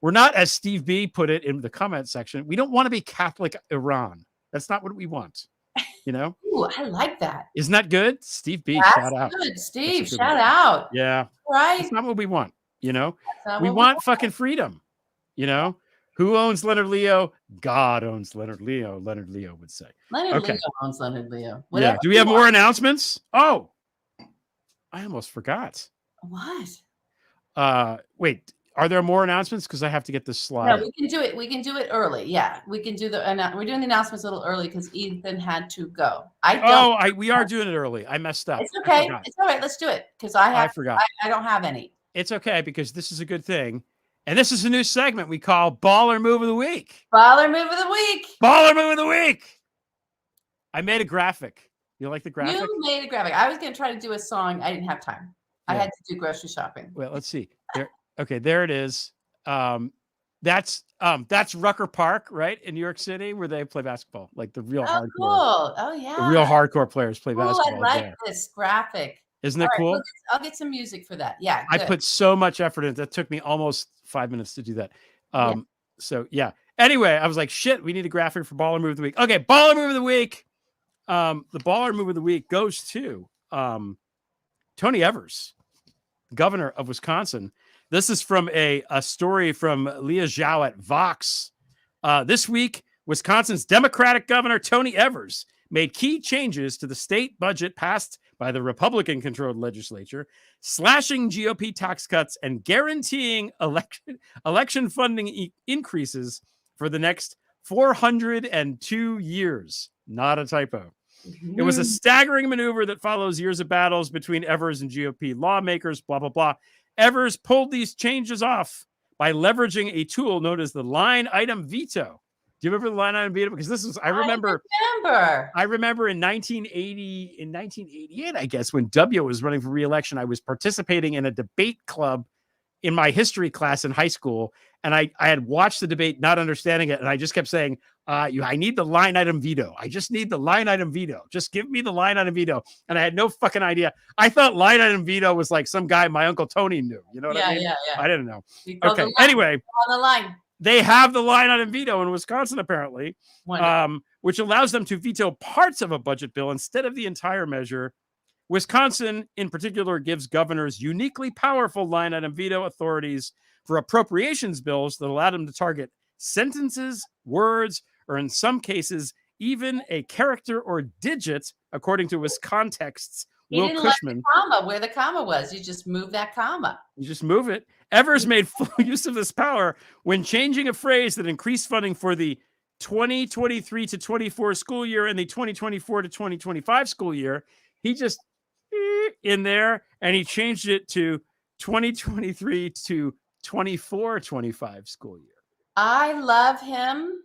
We're not, as Steve B put it in the comment section, we don't want to be Catholic Iran. That's not what we want. Ooh, I like that. Isn't that good? Steve B, shout out. Good, Steve, shout out. Yeah. Right. That's not what we want. We want fucking freedom. Who owns Leonard Leo? God owns Leonard Leo, Leonard Leo would say. Leonard Leo owns Leonard Leo. Yeah. Do we have more announcements? Oh, I almost forgot. What? Wait. Are there more announcements? Because I have to get this slide. No, we can do it. We can do it early. Yeah, we can do we're doing the announcements a little early because Ethan had to go. We are doing it early. I messed up. It's okay. It's all right. Let's do it because I forgot. I don't have any. It's okay because this is a good thing, and this is a new segment we call Baller Move of the Week. Baller Move of the Week. Baller Move of the Week. I made a graphic. You like the graphic? You made a graphic. I was going to try to do a song. I didn't have time. I had to do grocery shopping. Well, let's see. Okay, there it is. That's Rucker Park, right, in New York City, where they play basketball, like the real hardcore. Cool. Oh yeah. The real hardcore players play basketball. I like this graphic. Isn't it cool? I'll get some music for that. Yeah. Good. I put so much effort into it. That took me almost 5 minutes to do that. So yeah. Anyway, I was like, shit, we need a graphic for Baller Move of the Week. Okay, Baller Move of the Week. The Baller Move of the Week goes to Tony Evers, governor of Wisconsin. This is from a story from Leah Zhao at Vox. This week, Wisconsin's Democratic Governor Tony Evers made key changes to the state budget passed by the Republican-controlled legislature, slashing GOP tax cuts and guaranteeing election funding increases for the next 402 years. Not a typo. It was a staggering maneuver that follows years of battles between Evers and GOP lawmakers, blah, blah, blah. Evers pulled these changes off by leveraging a tool known as the line item veto. Do you remember the line item veto? Because this is, I remember in 1988, I guess, when W was running for re-election, I was participating in a debate club in my history class in high school. And I had watched the debate, not understanding it. And I just kept saying, I need the line item veto. I just need the line item veto. Just give me the line item veto. And I had no fucking idea. I thought line item veto was like some guy my Uncle Tony knew. You know what I mean? Yeah. I didn't know. Okay. Anyway, on the line. They have the line item veto in Wisconsin, apparently, which allows them to veto parts of a budget bill instead of the entire measure. Wisconsin, in particular, gives governors uniquely powerful line item veto authorities for appropriations bills that allow them to target sentences, words, or in some cases, even a character or digit, according to Wiscontext's Will Cushman. Comma where the comma was. You just move that comma. You just move it. Evers made full use of this power when changing a phrase that increased funding for the 2023 to 24 school year and the 2024 to 2025 school year. He just in there and he changed it to 2023 to 24-25 school year. I love him.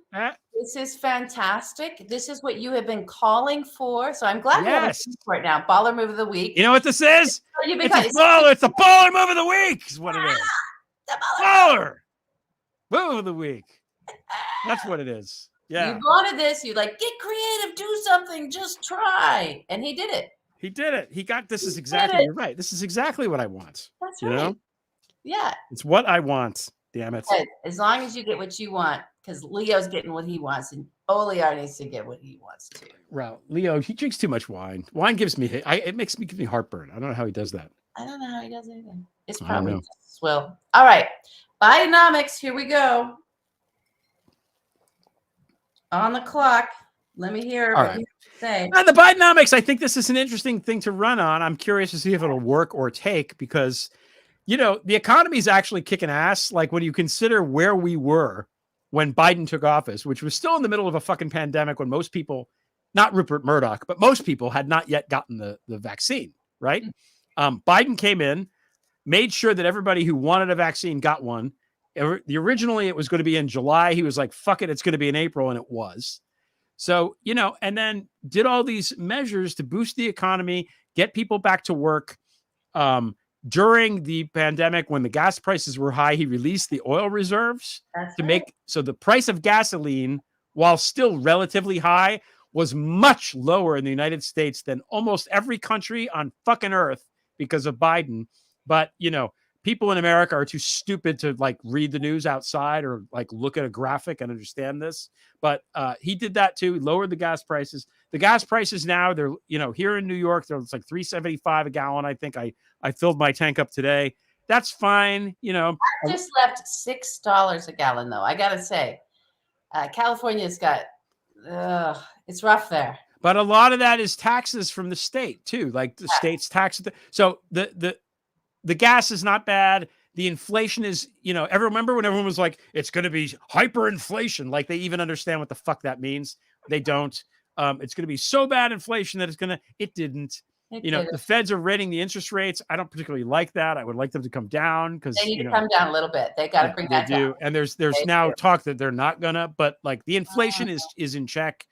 This is fantastic. This is what you have been calling for. So I'm glad we're right now. Baller Move of the Week. You know what this is? It's a baller move of the week is what it is. Baller move of the week. That's what it is. Yeah. You wanted this. You like, get creative, do something, just try. And he did it. He did it. He got this. Is exactly, you're right. This is exactly what I want. That's right. You know? Yeah. It's what I want. Damn it. As long as you get what you want, because Leo's getting what he wants, and Olear needs to get what he wants too. Well, Leo, he drinks too much wine. Wine gives me gives me heartburn. I don't know how he does that. I don't know how he does anything. It's I don't probably know. just swill. All right. Bidenomics, here we go. On the clock. Let me hear All what right. you say. Now, the Bidenomics, I think this is an interesting thing to run on. I'm curious to see if it'll work or take because, you know, the economy is actually kicking ass. Like when you consider where we were when Biden took office, which was still in the middle of a fucking pandemic when most people, not Rupert Murdoch, but most people had not yet gotten the vaccine, right? Biden came in, made sure that everybody who wanted a vaccine got one. Originally, it was going to be in July. He was like, fuck it, it's going to be in April, and it was. So, you know, and then did all these measures to boost the economy, get people back to work. During the pandemic, when the gas prices were high, he released the oil reserves to make so the price of gasoline, while still relatively high, was much lower in the United States than almost every country on fucking earth because of Biden. But, you know, people in America are too stupid to like read the news outside or like look at a graphic and understand this. But he did that too, lowered the gas prices. The gas prices now, they're, you know, here in New York, it's like $3.75 a gallon. I think I filled my tank up today. That's fine. You know, I just left $6 a gallon though. I got to say, California's got, it's rough there. But a lot of that is taxes from the state too. Like the state's taxes. So the gas is not bad. The inflation is, you know, remember when everyone was like, it's going to be hyperinflation. Like they even understand what the fuck that means. They don't. It's going to be so bad inflation that it didn't. The feds are raising the interest rates. I don't particularly like that. I would like them to come down because they need to come down a little bit. They got to bring that down. And there's now talk that they're not gonna, but like the inflation is in check.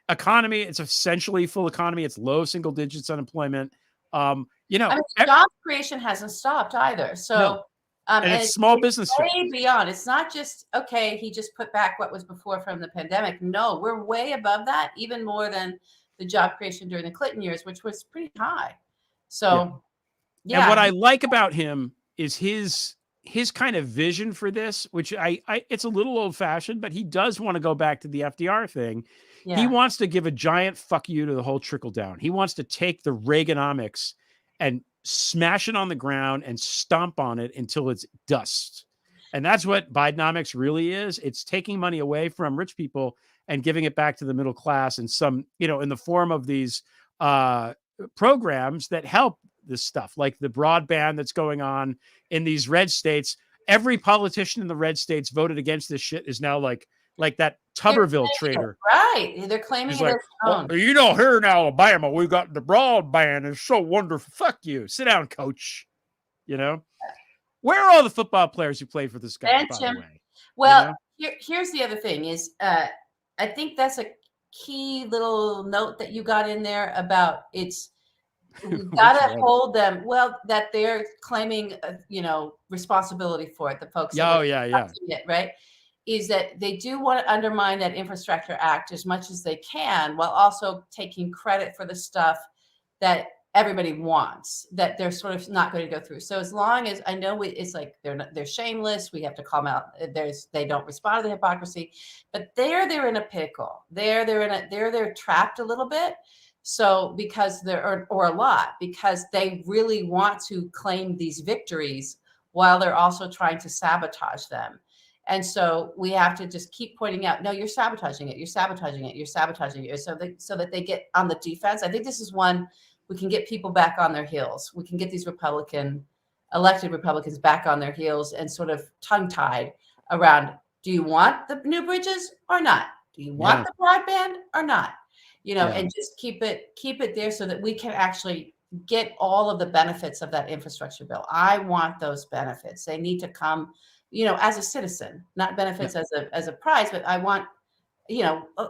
Economy, it's essentially full economy. It's low single digits unemployment. Job creation hasn't stopped either. So, no. And it's small business. Way beyond. It's not just, okay, he just put back what was before from the pandemic. No, we're way above that, even more than the job creation during the Clinton years, which was pretty high. So, yeah. And what I like about him is his kind of vision for this, which it's a little old fashioned, but he does want to go back to the FDR thing. Yeah. He wants to give a giant fuck you to the whole trickle down. He wants to take the Reaganomics and smash it on the ground and stomp on it until it's dust. And that's what Bidenomics really is. It's taking money away from rich people and giving it back to the middle class in some, in the form of these programs that help this stuff, like the broadband that's going on in these red states. Every politician in the red states voted against this shit is now like that Tuberville trader. Right. They're claiming it as here in Alabama, we got the broadband. It's so wonderful. Fuck you. Sit down, coach. Where are all the football players who played for this guy, by the way? Well, here's the other thing is I think that's a key little note that you got in there about we've got to hold them. Well, that they're claiming, responsibility for it. The folks. Right. Is that they do want to undermine that Infrastructure Act as much as they can, while also taking credit for the stuff that everybody wants, that they're sort of not going to go through. So as long as I know it's like they're shameless, we have to call them out. They don't respond to the hypocrisy, but they're in a pickle. They're trapped a little bit. So because or a lot, because they really want to claim these victories while they're also trying to sabotage them. And so we have to just keep pointing out, no, you're sabotaging it. You're sabotaging it. You're sabotaging it. So that they get on the defense. I think this is one we can get people back on their heels. We can get these elected Republicans back on their heels and sort of tongue-tied around, do you want the new bridges or not? Do you want the broadband or not? And just keep it there so that we can actually get all of the benefits of that infrastructure bill. I want those benefits. They need to come as a citizen, not benefits as a prize, but I want,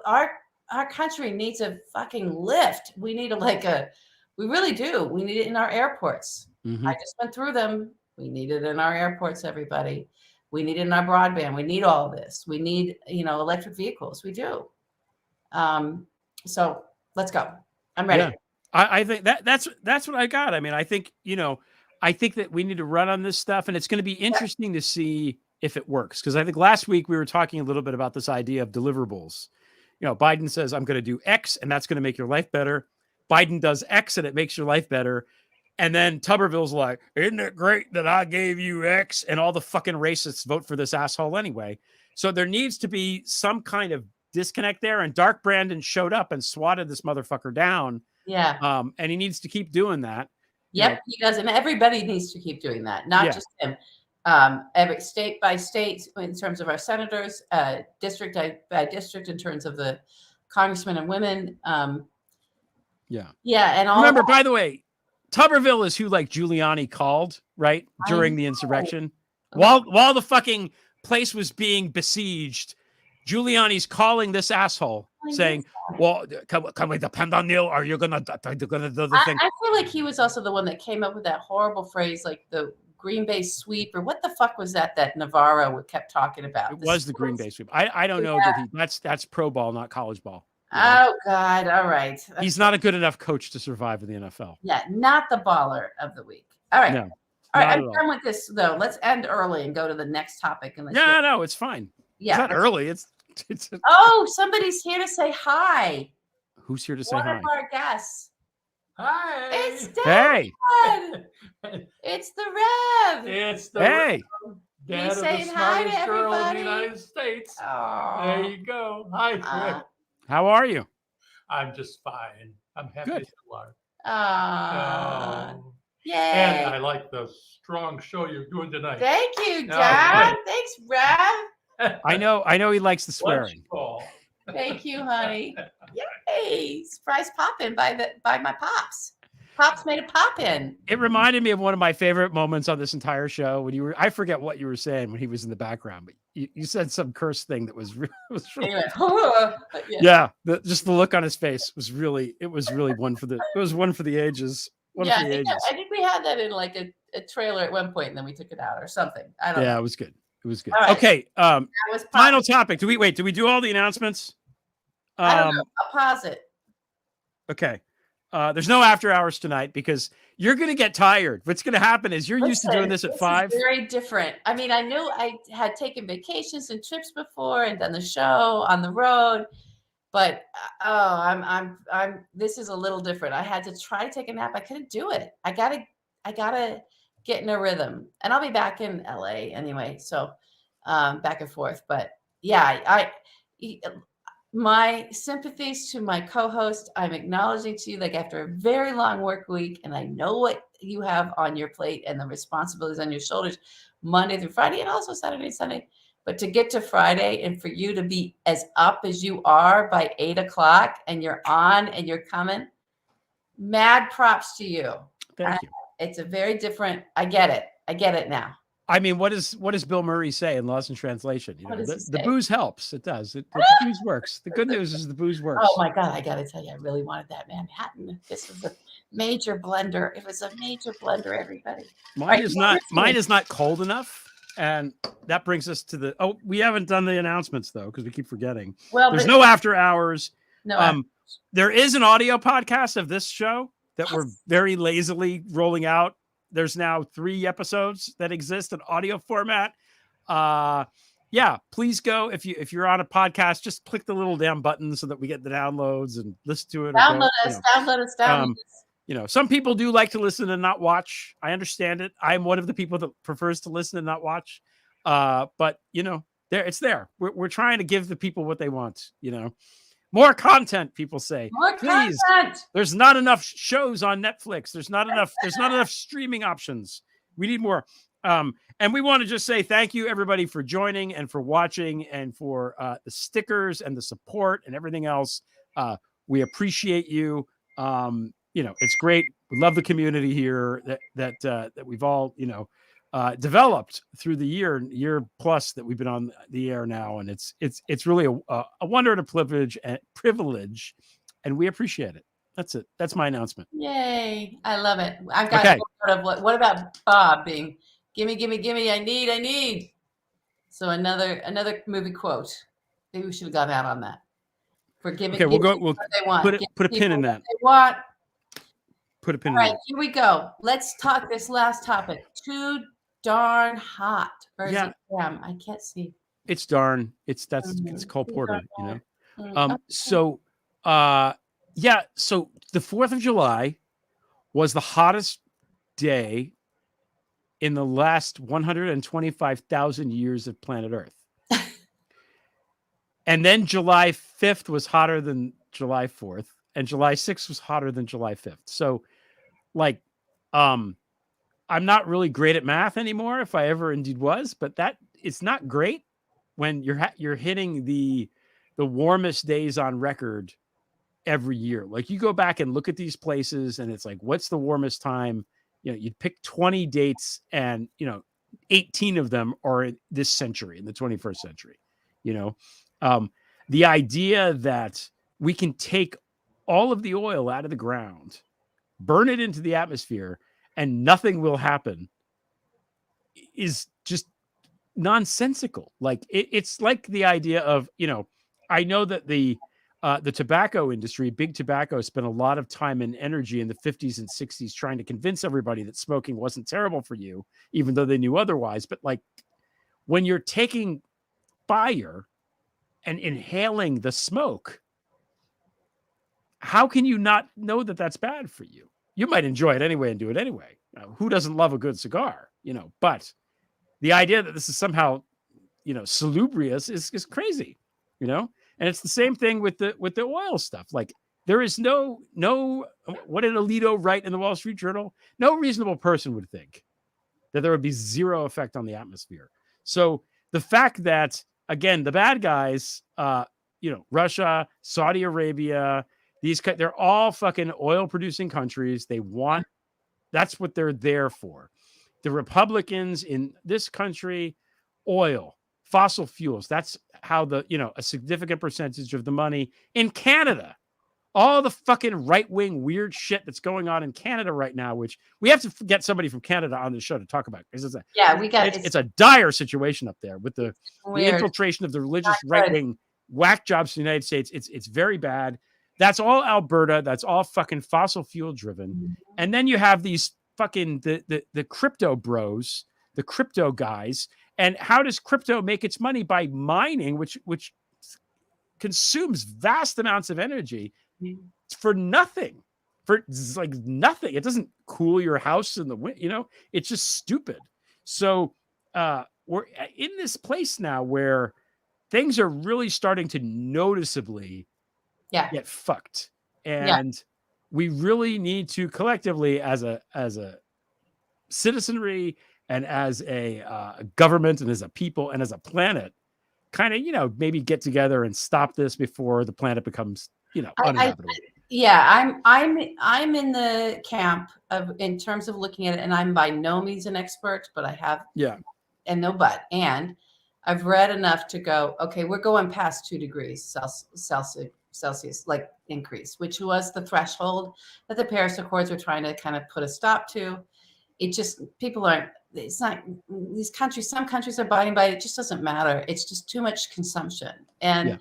our country needs a fucking lift. We need we really do. We need it in our airports. Mm-hmm. I just went through them. We need it in our airports, everybody. We need it in our broadband. We need all this. We need, electric vehicles. We do. So let's go. I'm ready. Yeah. I think that's what I got. I mean, I think, I think that we need to run on this stuff, and it's going to be interesting to see if it works. Because I think last week we were talking a little bit about this idea of deliverables. Biden says, I'm going to do X, and that's going to make your life better. Biden does X, and it makes your life better. And then Tuberville's like, isn't it great that I gave you X? And all the fucking racists vote for this asshole anyway. So there needs to be some kind of disconnect there. And Dark Brandon showed up and swatted this motherfucker down. Yeah. And he needs to keep doing that. Yep, he does. And everybody needs to keep doing that, not just him. Every state by state, in terms of our senators, district by district, in terms of the congressmen and women. Yeah. And all remember, by the way, Tuberville is who like Giuliani called, right? During the insurrection. While the fucking place was being besieged, Giuliani's calling this asshole saying, well, can we depend on you? Or are you going to do the thing? I feel like he was also the one that came up with that horrible phrase, like the Green Bay sweep, or what the fuck was that Navarro kept talking about? It was the Green Bay sweep. I don't know that that's pro ball, not college ball. Oh God. All right. He's not a good enough coach to survive in the NFL. Yeah. Not the baller of the week. All right. No, all right. I'm done with this though. Let's end early and go to the next topic. And no, it's fine. Yeah. It's not early. It's oh, somebody's here to say hi. Who's here to say hi? One of our guests. Hi. It's Dad. Hey. It's the Rev. It's the Hey. Dad of the saying hi to smartest girl in the everybody. United States. Oh. There you go. Hi, Rick. How are you? I'm just fine. I'm happy Good. you are. Oh. Yay. And I like the strong show you're doing tonight. Thank you, Dad. Thanks, Rev. I know he likes the swearing. Thank you, honey. Yay. Surprise pop-in by my pops. Pops made a pop-in. It reminded me of one of my favorite moments on this entire show when I forget what you were saying when he was in the background, but you said some curse thing that was really, Anyway, just the look on his face was really one for the ages. I think we had that in like a trailer at one point, and then we took it out or something. I don't know. Yeah, it was good. It was good. Right. Okay. Final topic. Do we do all the announcements? I don't know. I'll pause it. Okay. There's no after hours tonight because you're going to get tired. What's going to happen is you're used to doing this at 5. Is very different. I mean, I knew I had taken vacations and trips before and done the show on the road, but I'm this is a little different. I had to try to take a nap. I couldn't do it. I gotta get in a rhythm, and I'll be back in LA anyway. So back and forth, but yeah, my sympathies to my co-host. I'm acknowledging to you, like, after a very long work week, and I know what you have on your plate and the responsibilities on your shoulders Monday through Friday and also Saturday and Sunday. But to get to Friday and for you to be as up as you are by 8 o'clock and you're on and you're coming, mad props to you. Thank you. It's a very different, I get it now. I mean, what does Bill Murray say in Lost in Translation? The booze helps. It does. The booze works. The good news is the booze works. Oh my God, I got to tell you, I really wanted that Manhattan. This was a major blender. It was a major blender, everybody. Mine is not cold enough. And that brings us to we haven't done the announcements though, because we keep forgetting. Well, there's no after hours. No. There is an audio podcast of this show that we're very lazily rolling out. There's now 3 episodes that exist in audio format. Please go. If you're on a podcast, just click the little damn button so that we get the downloads and listen to it. Download us. Some people do like to listen and not watch. I understand it. I'm one of the people that prefers to listen and not watch. But it's there. We're trying to give the people what they want. More content, people say. Please. Content. There's not enough shows on Netflix. There's not enough streaming options. We need more. And we want to just say thank you, everybody, for joining and for watching and for the stickers and the support and everything else. We appreciate you. It's great. We love the community here that we've all, developed through the year plus that we've been on the air now. And it's really a wonder and a privilege, and we appreciate it. That's it. That's my announcement. Yay. I love it. I've got what about Bob being gimme, I need. So another movie quote. Maybe we should have gone out on that. For giving. Okay, we'll put a pin in that. They want. put a pin All in right, it. here we go. Let's talk this last topic. Too darn hot. Or is Yeah. it damn? I can't see. It's darn. It's Cole Too Porter, darn hot. Okay. So so the 4th of July was the hottest day in the last 125,000 years of planet Earth. And then July 5th was hotter than July 4th, and July 6th was hotter than July 5th. So like I'm not really great at math anymore, if I ever indeed was, but that it's not great when you're hitting the warmest days on record every year. Like you go back and look at these places and it's like, what's the warmest time? You'd pick 20 dates and 18 of them are in this century, in the 21st century. The idea that we can take all of the oil out of the ground, burn it into the atmosphere, and nothing will happen is just nonsensical. Like it's like the idea of, I know that the tobacco industry, big tobacco, spent a lot of time and energy in the 50s and 60s trying to convince everybody that smoking wasn't terrible for you, even though they knew otherwise. But like when you're taking fire and inhaling the smoke, how can you not know that that's bad for you? You might enjoy it anyway and do it anyway. Who doesn't love a good cigar? But the idea that this is somehow, salubrious is crazy, and it's the same thing with the oil stuff. Like there is no, what did Alito write in the Wall Street Journal? No reasonable person would think that there would be zero effect on the atmosphere. So the fact that, again, the bad guys, Russia, Saudi Arabia, they're all fucking oil producing countries. That's what they're there for. The Republicans in this country, oil, fossil fuels. That's how a significant percentage of the money in Canada, all the fucking right-wing weird shit that's going on in Canada right now, which we have to get somebody from Canada on the show to talk about. Because it's a dire situation up there with the infiltration of the religious right-wing whack jobs in the United States. It's very bad. That's all Alberta. That's all fucking fossil fuel driven. Mm-hmm. And then you have these fucking the crypto bros, the crypto guys. And how does crypto make its money? By mining, which consumes vast amounts of energy for nothing. For like nothing. It doesn't cool your house in the winter. It's just stupid. So we're in this place now where things are really starting to noticeably get fucked. And we really need to collectively as a citizenry and as a government and as a people and as a planet kind of, maybe get together and stop this before the planet becomes, uninhabitable. I'm in the camp of, in terms of looking at it, and I'm by no means an expert, but I have, and I've read enough to go, okay, we're going past 2 degrees Celsius, like increase, which was the threshold that the Paris Accords were trying to kind of put a stop to. It just, it's not, these countries, some countries are abiding by it. It just doesn't matter. It's just too much consumption, and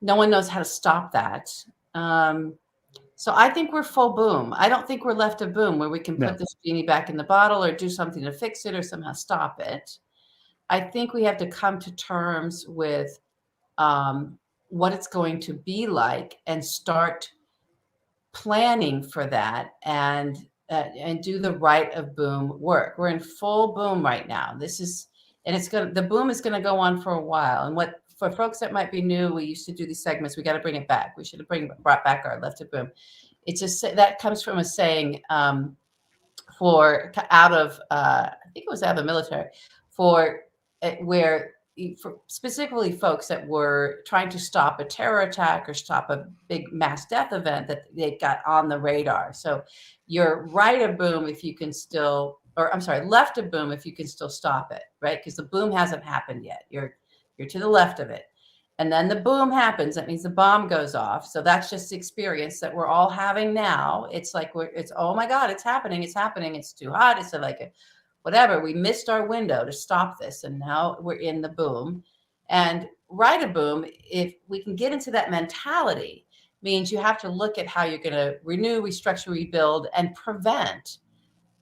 no one knows how to stop that. So I think we're full boom. I don't think we're left of boom where we can put this genie back in the bottle or do something to fix it or somehow stop it. I think we have to come to terms with what it's going to be like and start planning for that and do the right of boom work. We're in full boom right now. The boom is going to go on for a while. And for folks that might be new, we used to do these segments. We got to bring it back. We should have brought back our left of boom. It's just that comes from a saying I think it was out of the military for specifically folks that were trying to stop a terror attack or stop a big mass death event that they got on the radar. So you're right of boom if you can still, or I'm sorry, left of boom if you can still stop it, right? Because the boom hasn't happened yet. You're to the left of it. And then the boom happens. That means the bomb goes off. So that's just the experience that we're all having now. It's like, oh my God, it's happening. It's happening. It's too hot. It's like whatever. We missed our window to stop this. And now we're in the boom. And right of boom, if we can get into that mentality means you have to look at how you're going to renew, restructure, rebuild, and prevent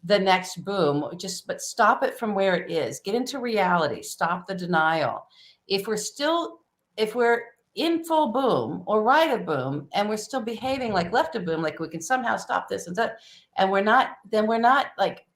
the next boom. But stop it from where it is. Get into reality. Stop the denial. If we're in full boom or right of boom, and we're still behaving like left of boom, like we can somehow stop this and that, and we're not like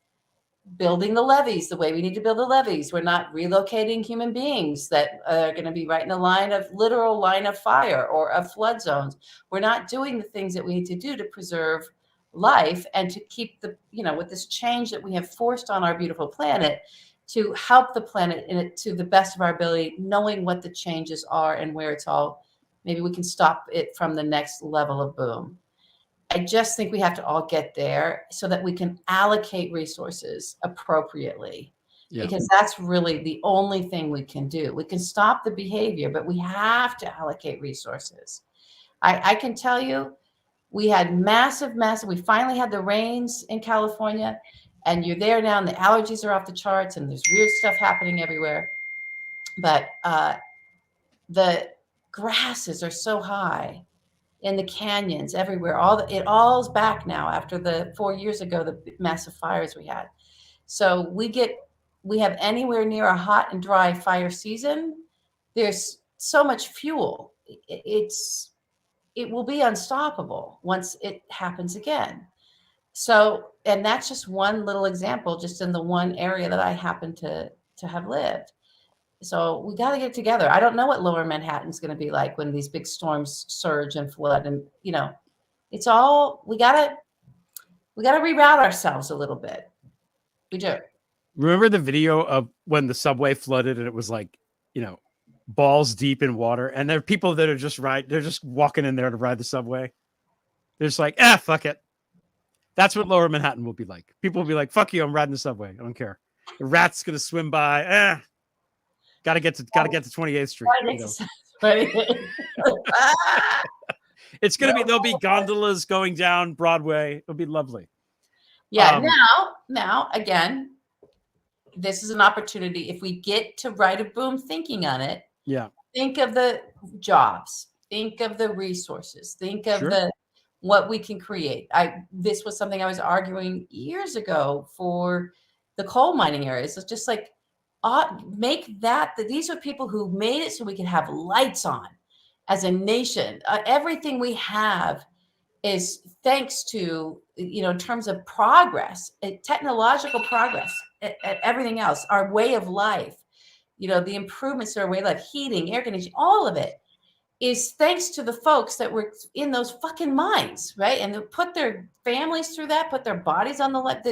building the levees the way we need to build the levees. We're not relocating human beings that are going to be right in a literal line of fire or of flood zones. We're not doing the things that we need to do to preserve life and to keep with this change that we have forced on our beautiful planet, to help the planet in it to the best of our ability, knowing what the changes are and where it's all, maybe we can stop it from the next level of boom. I just think we have to all get there so that we can allocate resources appropriately, because that's really the only thing we can do. We can stop the behavior, but we have to allocate resources. I can tell you, we had massive, we finally had the rains in California, and you're there now and the allergies are off the charts and there's weird stuff happening everywhere. But the grasses are so high in the canyons everywhere. It all's back now after the 4 years ago, the massive fires we had. So we have anywhere near a hot and dry fire season. There's so much fuel. It will be unstoppable once it happens again. So, and that's just one little example, just in the one area that I happen to have lived. So we got to get together. I don't know what Lower Manhattan's going to be like when these big storms surge and flood, and it's all, we got to reroute ourselves a little bit. We do. Remember the video of when the subway flooded and it was like, balls deep in water, and there are people that are they're just walking in there to ride the subway. They're just like, fuck it. That's what Lower Manhattan will be like. People will be like, fuck you, I'm riding the subway. I don't care. The rat's gonna swim by. Gotta get to 28th Street. It's gonna be, there'll be gondolas going down Broadway. It'll be lovely. Yeah. Now again, this is an opportunity. If we get to right of boom thinking on it, think of the jobs, think of the resources, think of what we can create. This was something I was arguing years ago for the coal mining areas. It's just like, make that these are people who made it so we can have lights on as a nation. Everything we have is thanks to, in terms of progress, technological progress, everything else, our way of life, the improvements to our way of life, heating, air conditioning, all of it is thanks to the folks that were in those fucking mines, right? And they put their families through that, put their bodies on the left.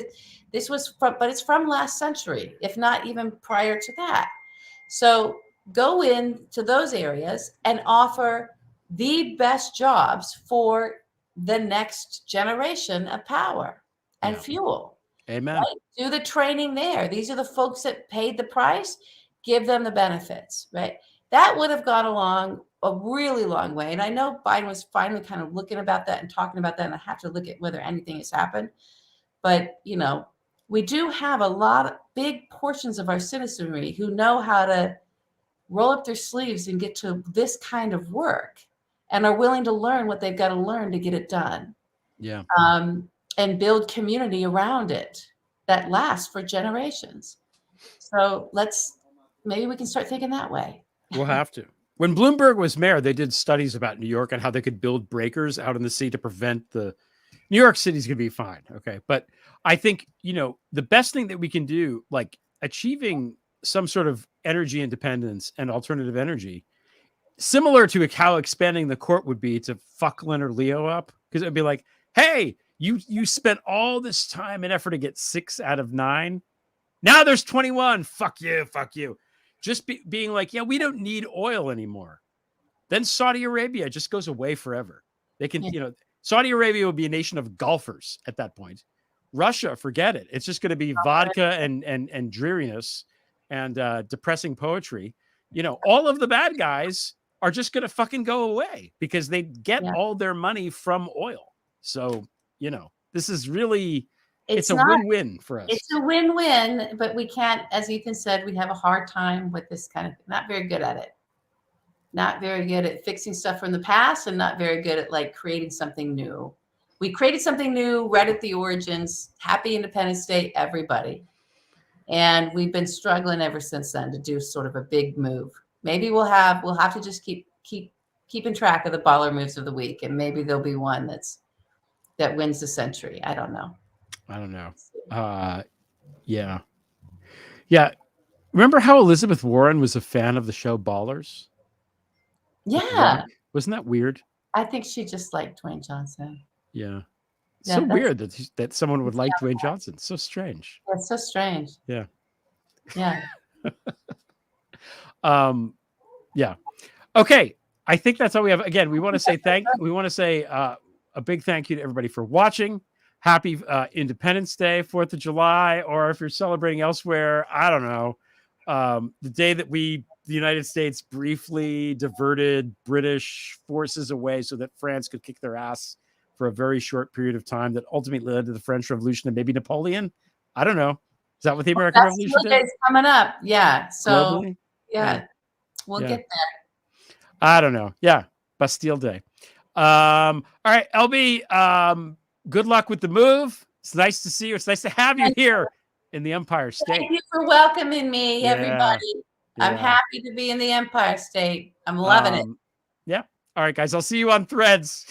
This was but it's from last century, if not even prior to that. So go into those areas and offer the best jobs for the next generation of power and fuel. Amen. Right? Do the training there. These are the folks that paid the price. Give them the benefits, right? That would have gone along a really long way. And I know Biden was finally kind of looking about that and talking about that. And I have to look at whether anything has happened. But, we do have a lot of big portions of our citizenry who know how to roll up their sleeves and get to this kind of work and are willing to learn what they've got to learn to get it done. Yeah. And build community around it that lasts for generations. So maybe we can start thinking that way. We'll have to. When Bloomberg was mayor, they did studies about New York and how they could build breakers out in the sea to prevent New York City's going to be fine. Okay. But I think, the best thing that we can do, like achieving some sort of energy independence and alternative energy, similar to how expanding the court would be to fuck Leonard Leo up. Because it'd be like, hey, you spent all this time and effort to get 6 out of 9. Now there's 21. Fuck you. Just being like, we don't need oil anymore. Then Saudi Arabia just goes away forever. They can, Saudi Arabia will be a nation of golfers at that point. Russia, forget it. It's just going to be vodka and dreariness and depressing poetry. All of the bad guys are just going to fucking go away because they get all their money from oil. So, this is really, it's a win-win for us. It's a win-win, but we can't, as Ethan said, we have a hard time with this kind of, not very good at it. not very good at fixing stuff from the past, and not very good at like creating something new. We created something new right at the origins. Happy Independence Day, everybody. And we've been struggling ever since then to do sort of a big move. Maybe we'll have to just keeping track of the baller moves of the week, and maybe there'll be one that wins the century. I don't know. Yeah. Remember how Elizabeth Warren was a fan of the show Ballers? Yeah. Wasn't that weird? I think she just liked Dwayne Johnson. Yeah. So weird that someone would like Dwayne Johnson. So strange. That's so strange. Yeah. Yeah. Yeah. Okay. I think that's all we have. Again, we want to say a big thank you to everybody for watching. Happy Independence Day, 4th of July, or if you're celebrating elsewhere, I don't know. The day that the United States briefly diverted British forces away so that France could kick their ass for a very short period of time that ultimately led to the French Revolution and maybe Napoleon. I don't know. Is that what the American Revolution did? It's coming up. Yeah. So globally? We'll get there. I don't know. Yeah. Bastille Day. All right, LB, good luck with the move. It's nice to see you. It's nice to have you here in the Empire State. Thank you for welcoming me, everybody. I'm happy to be in the Empire State. I'm loving it. Yeah. All right, guys. I'll see you on Threads.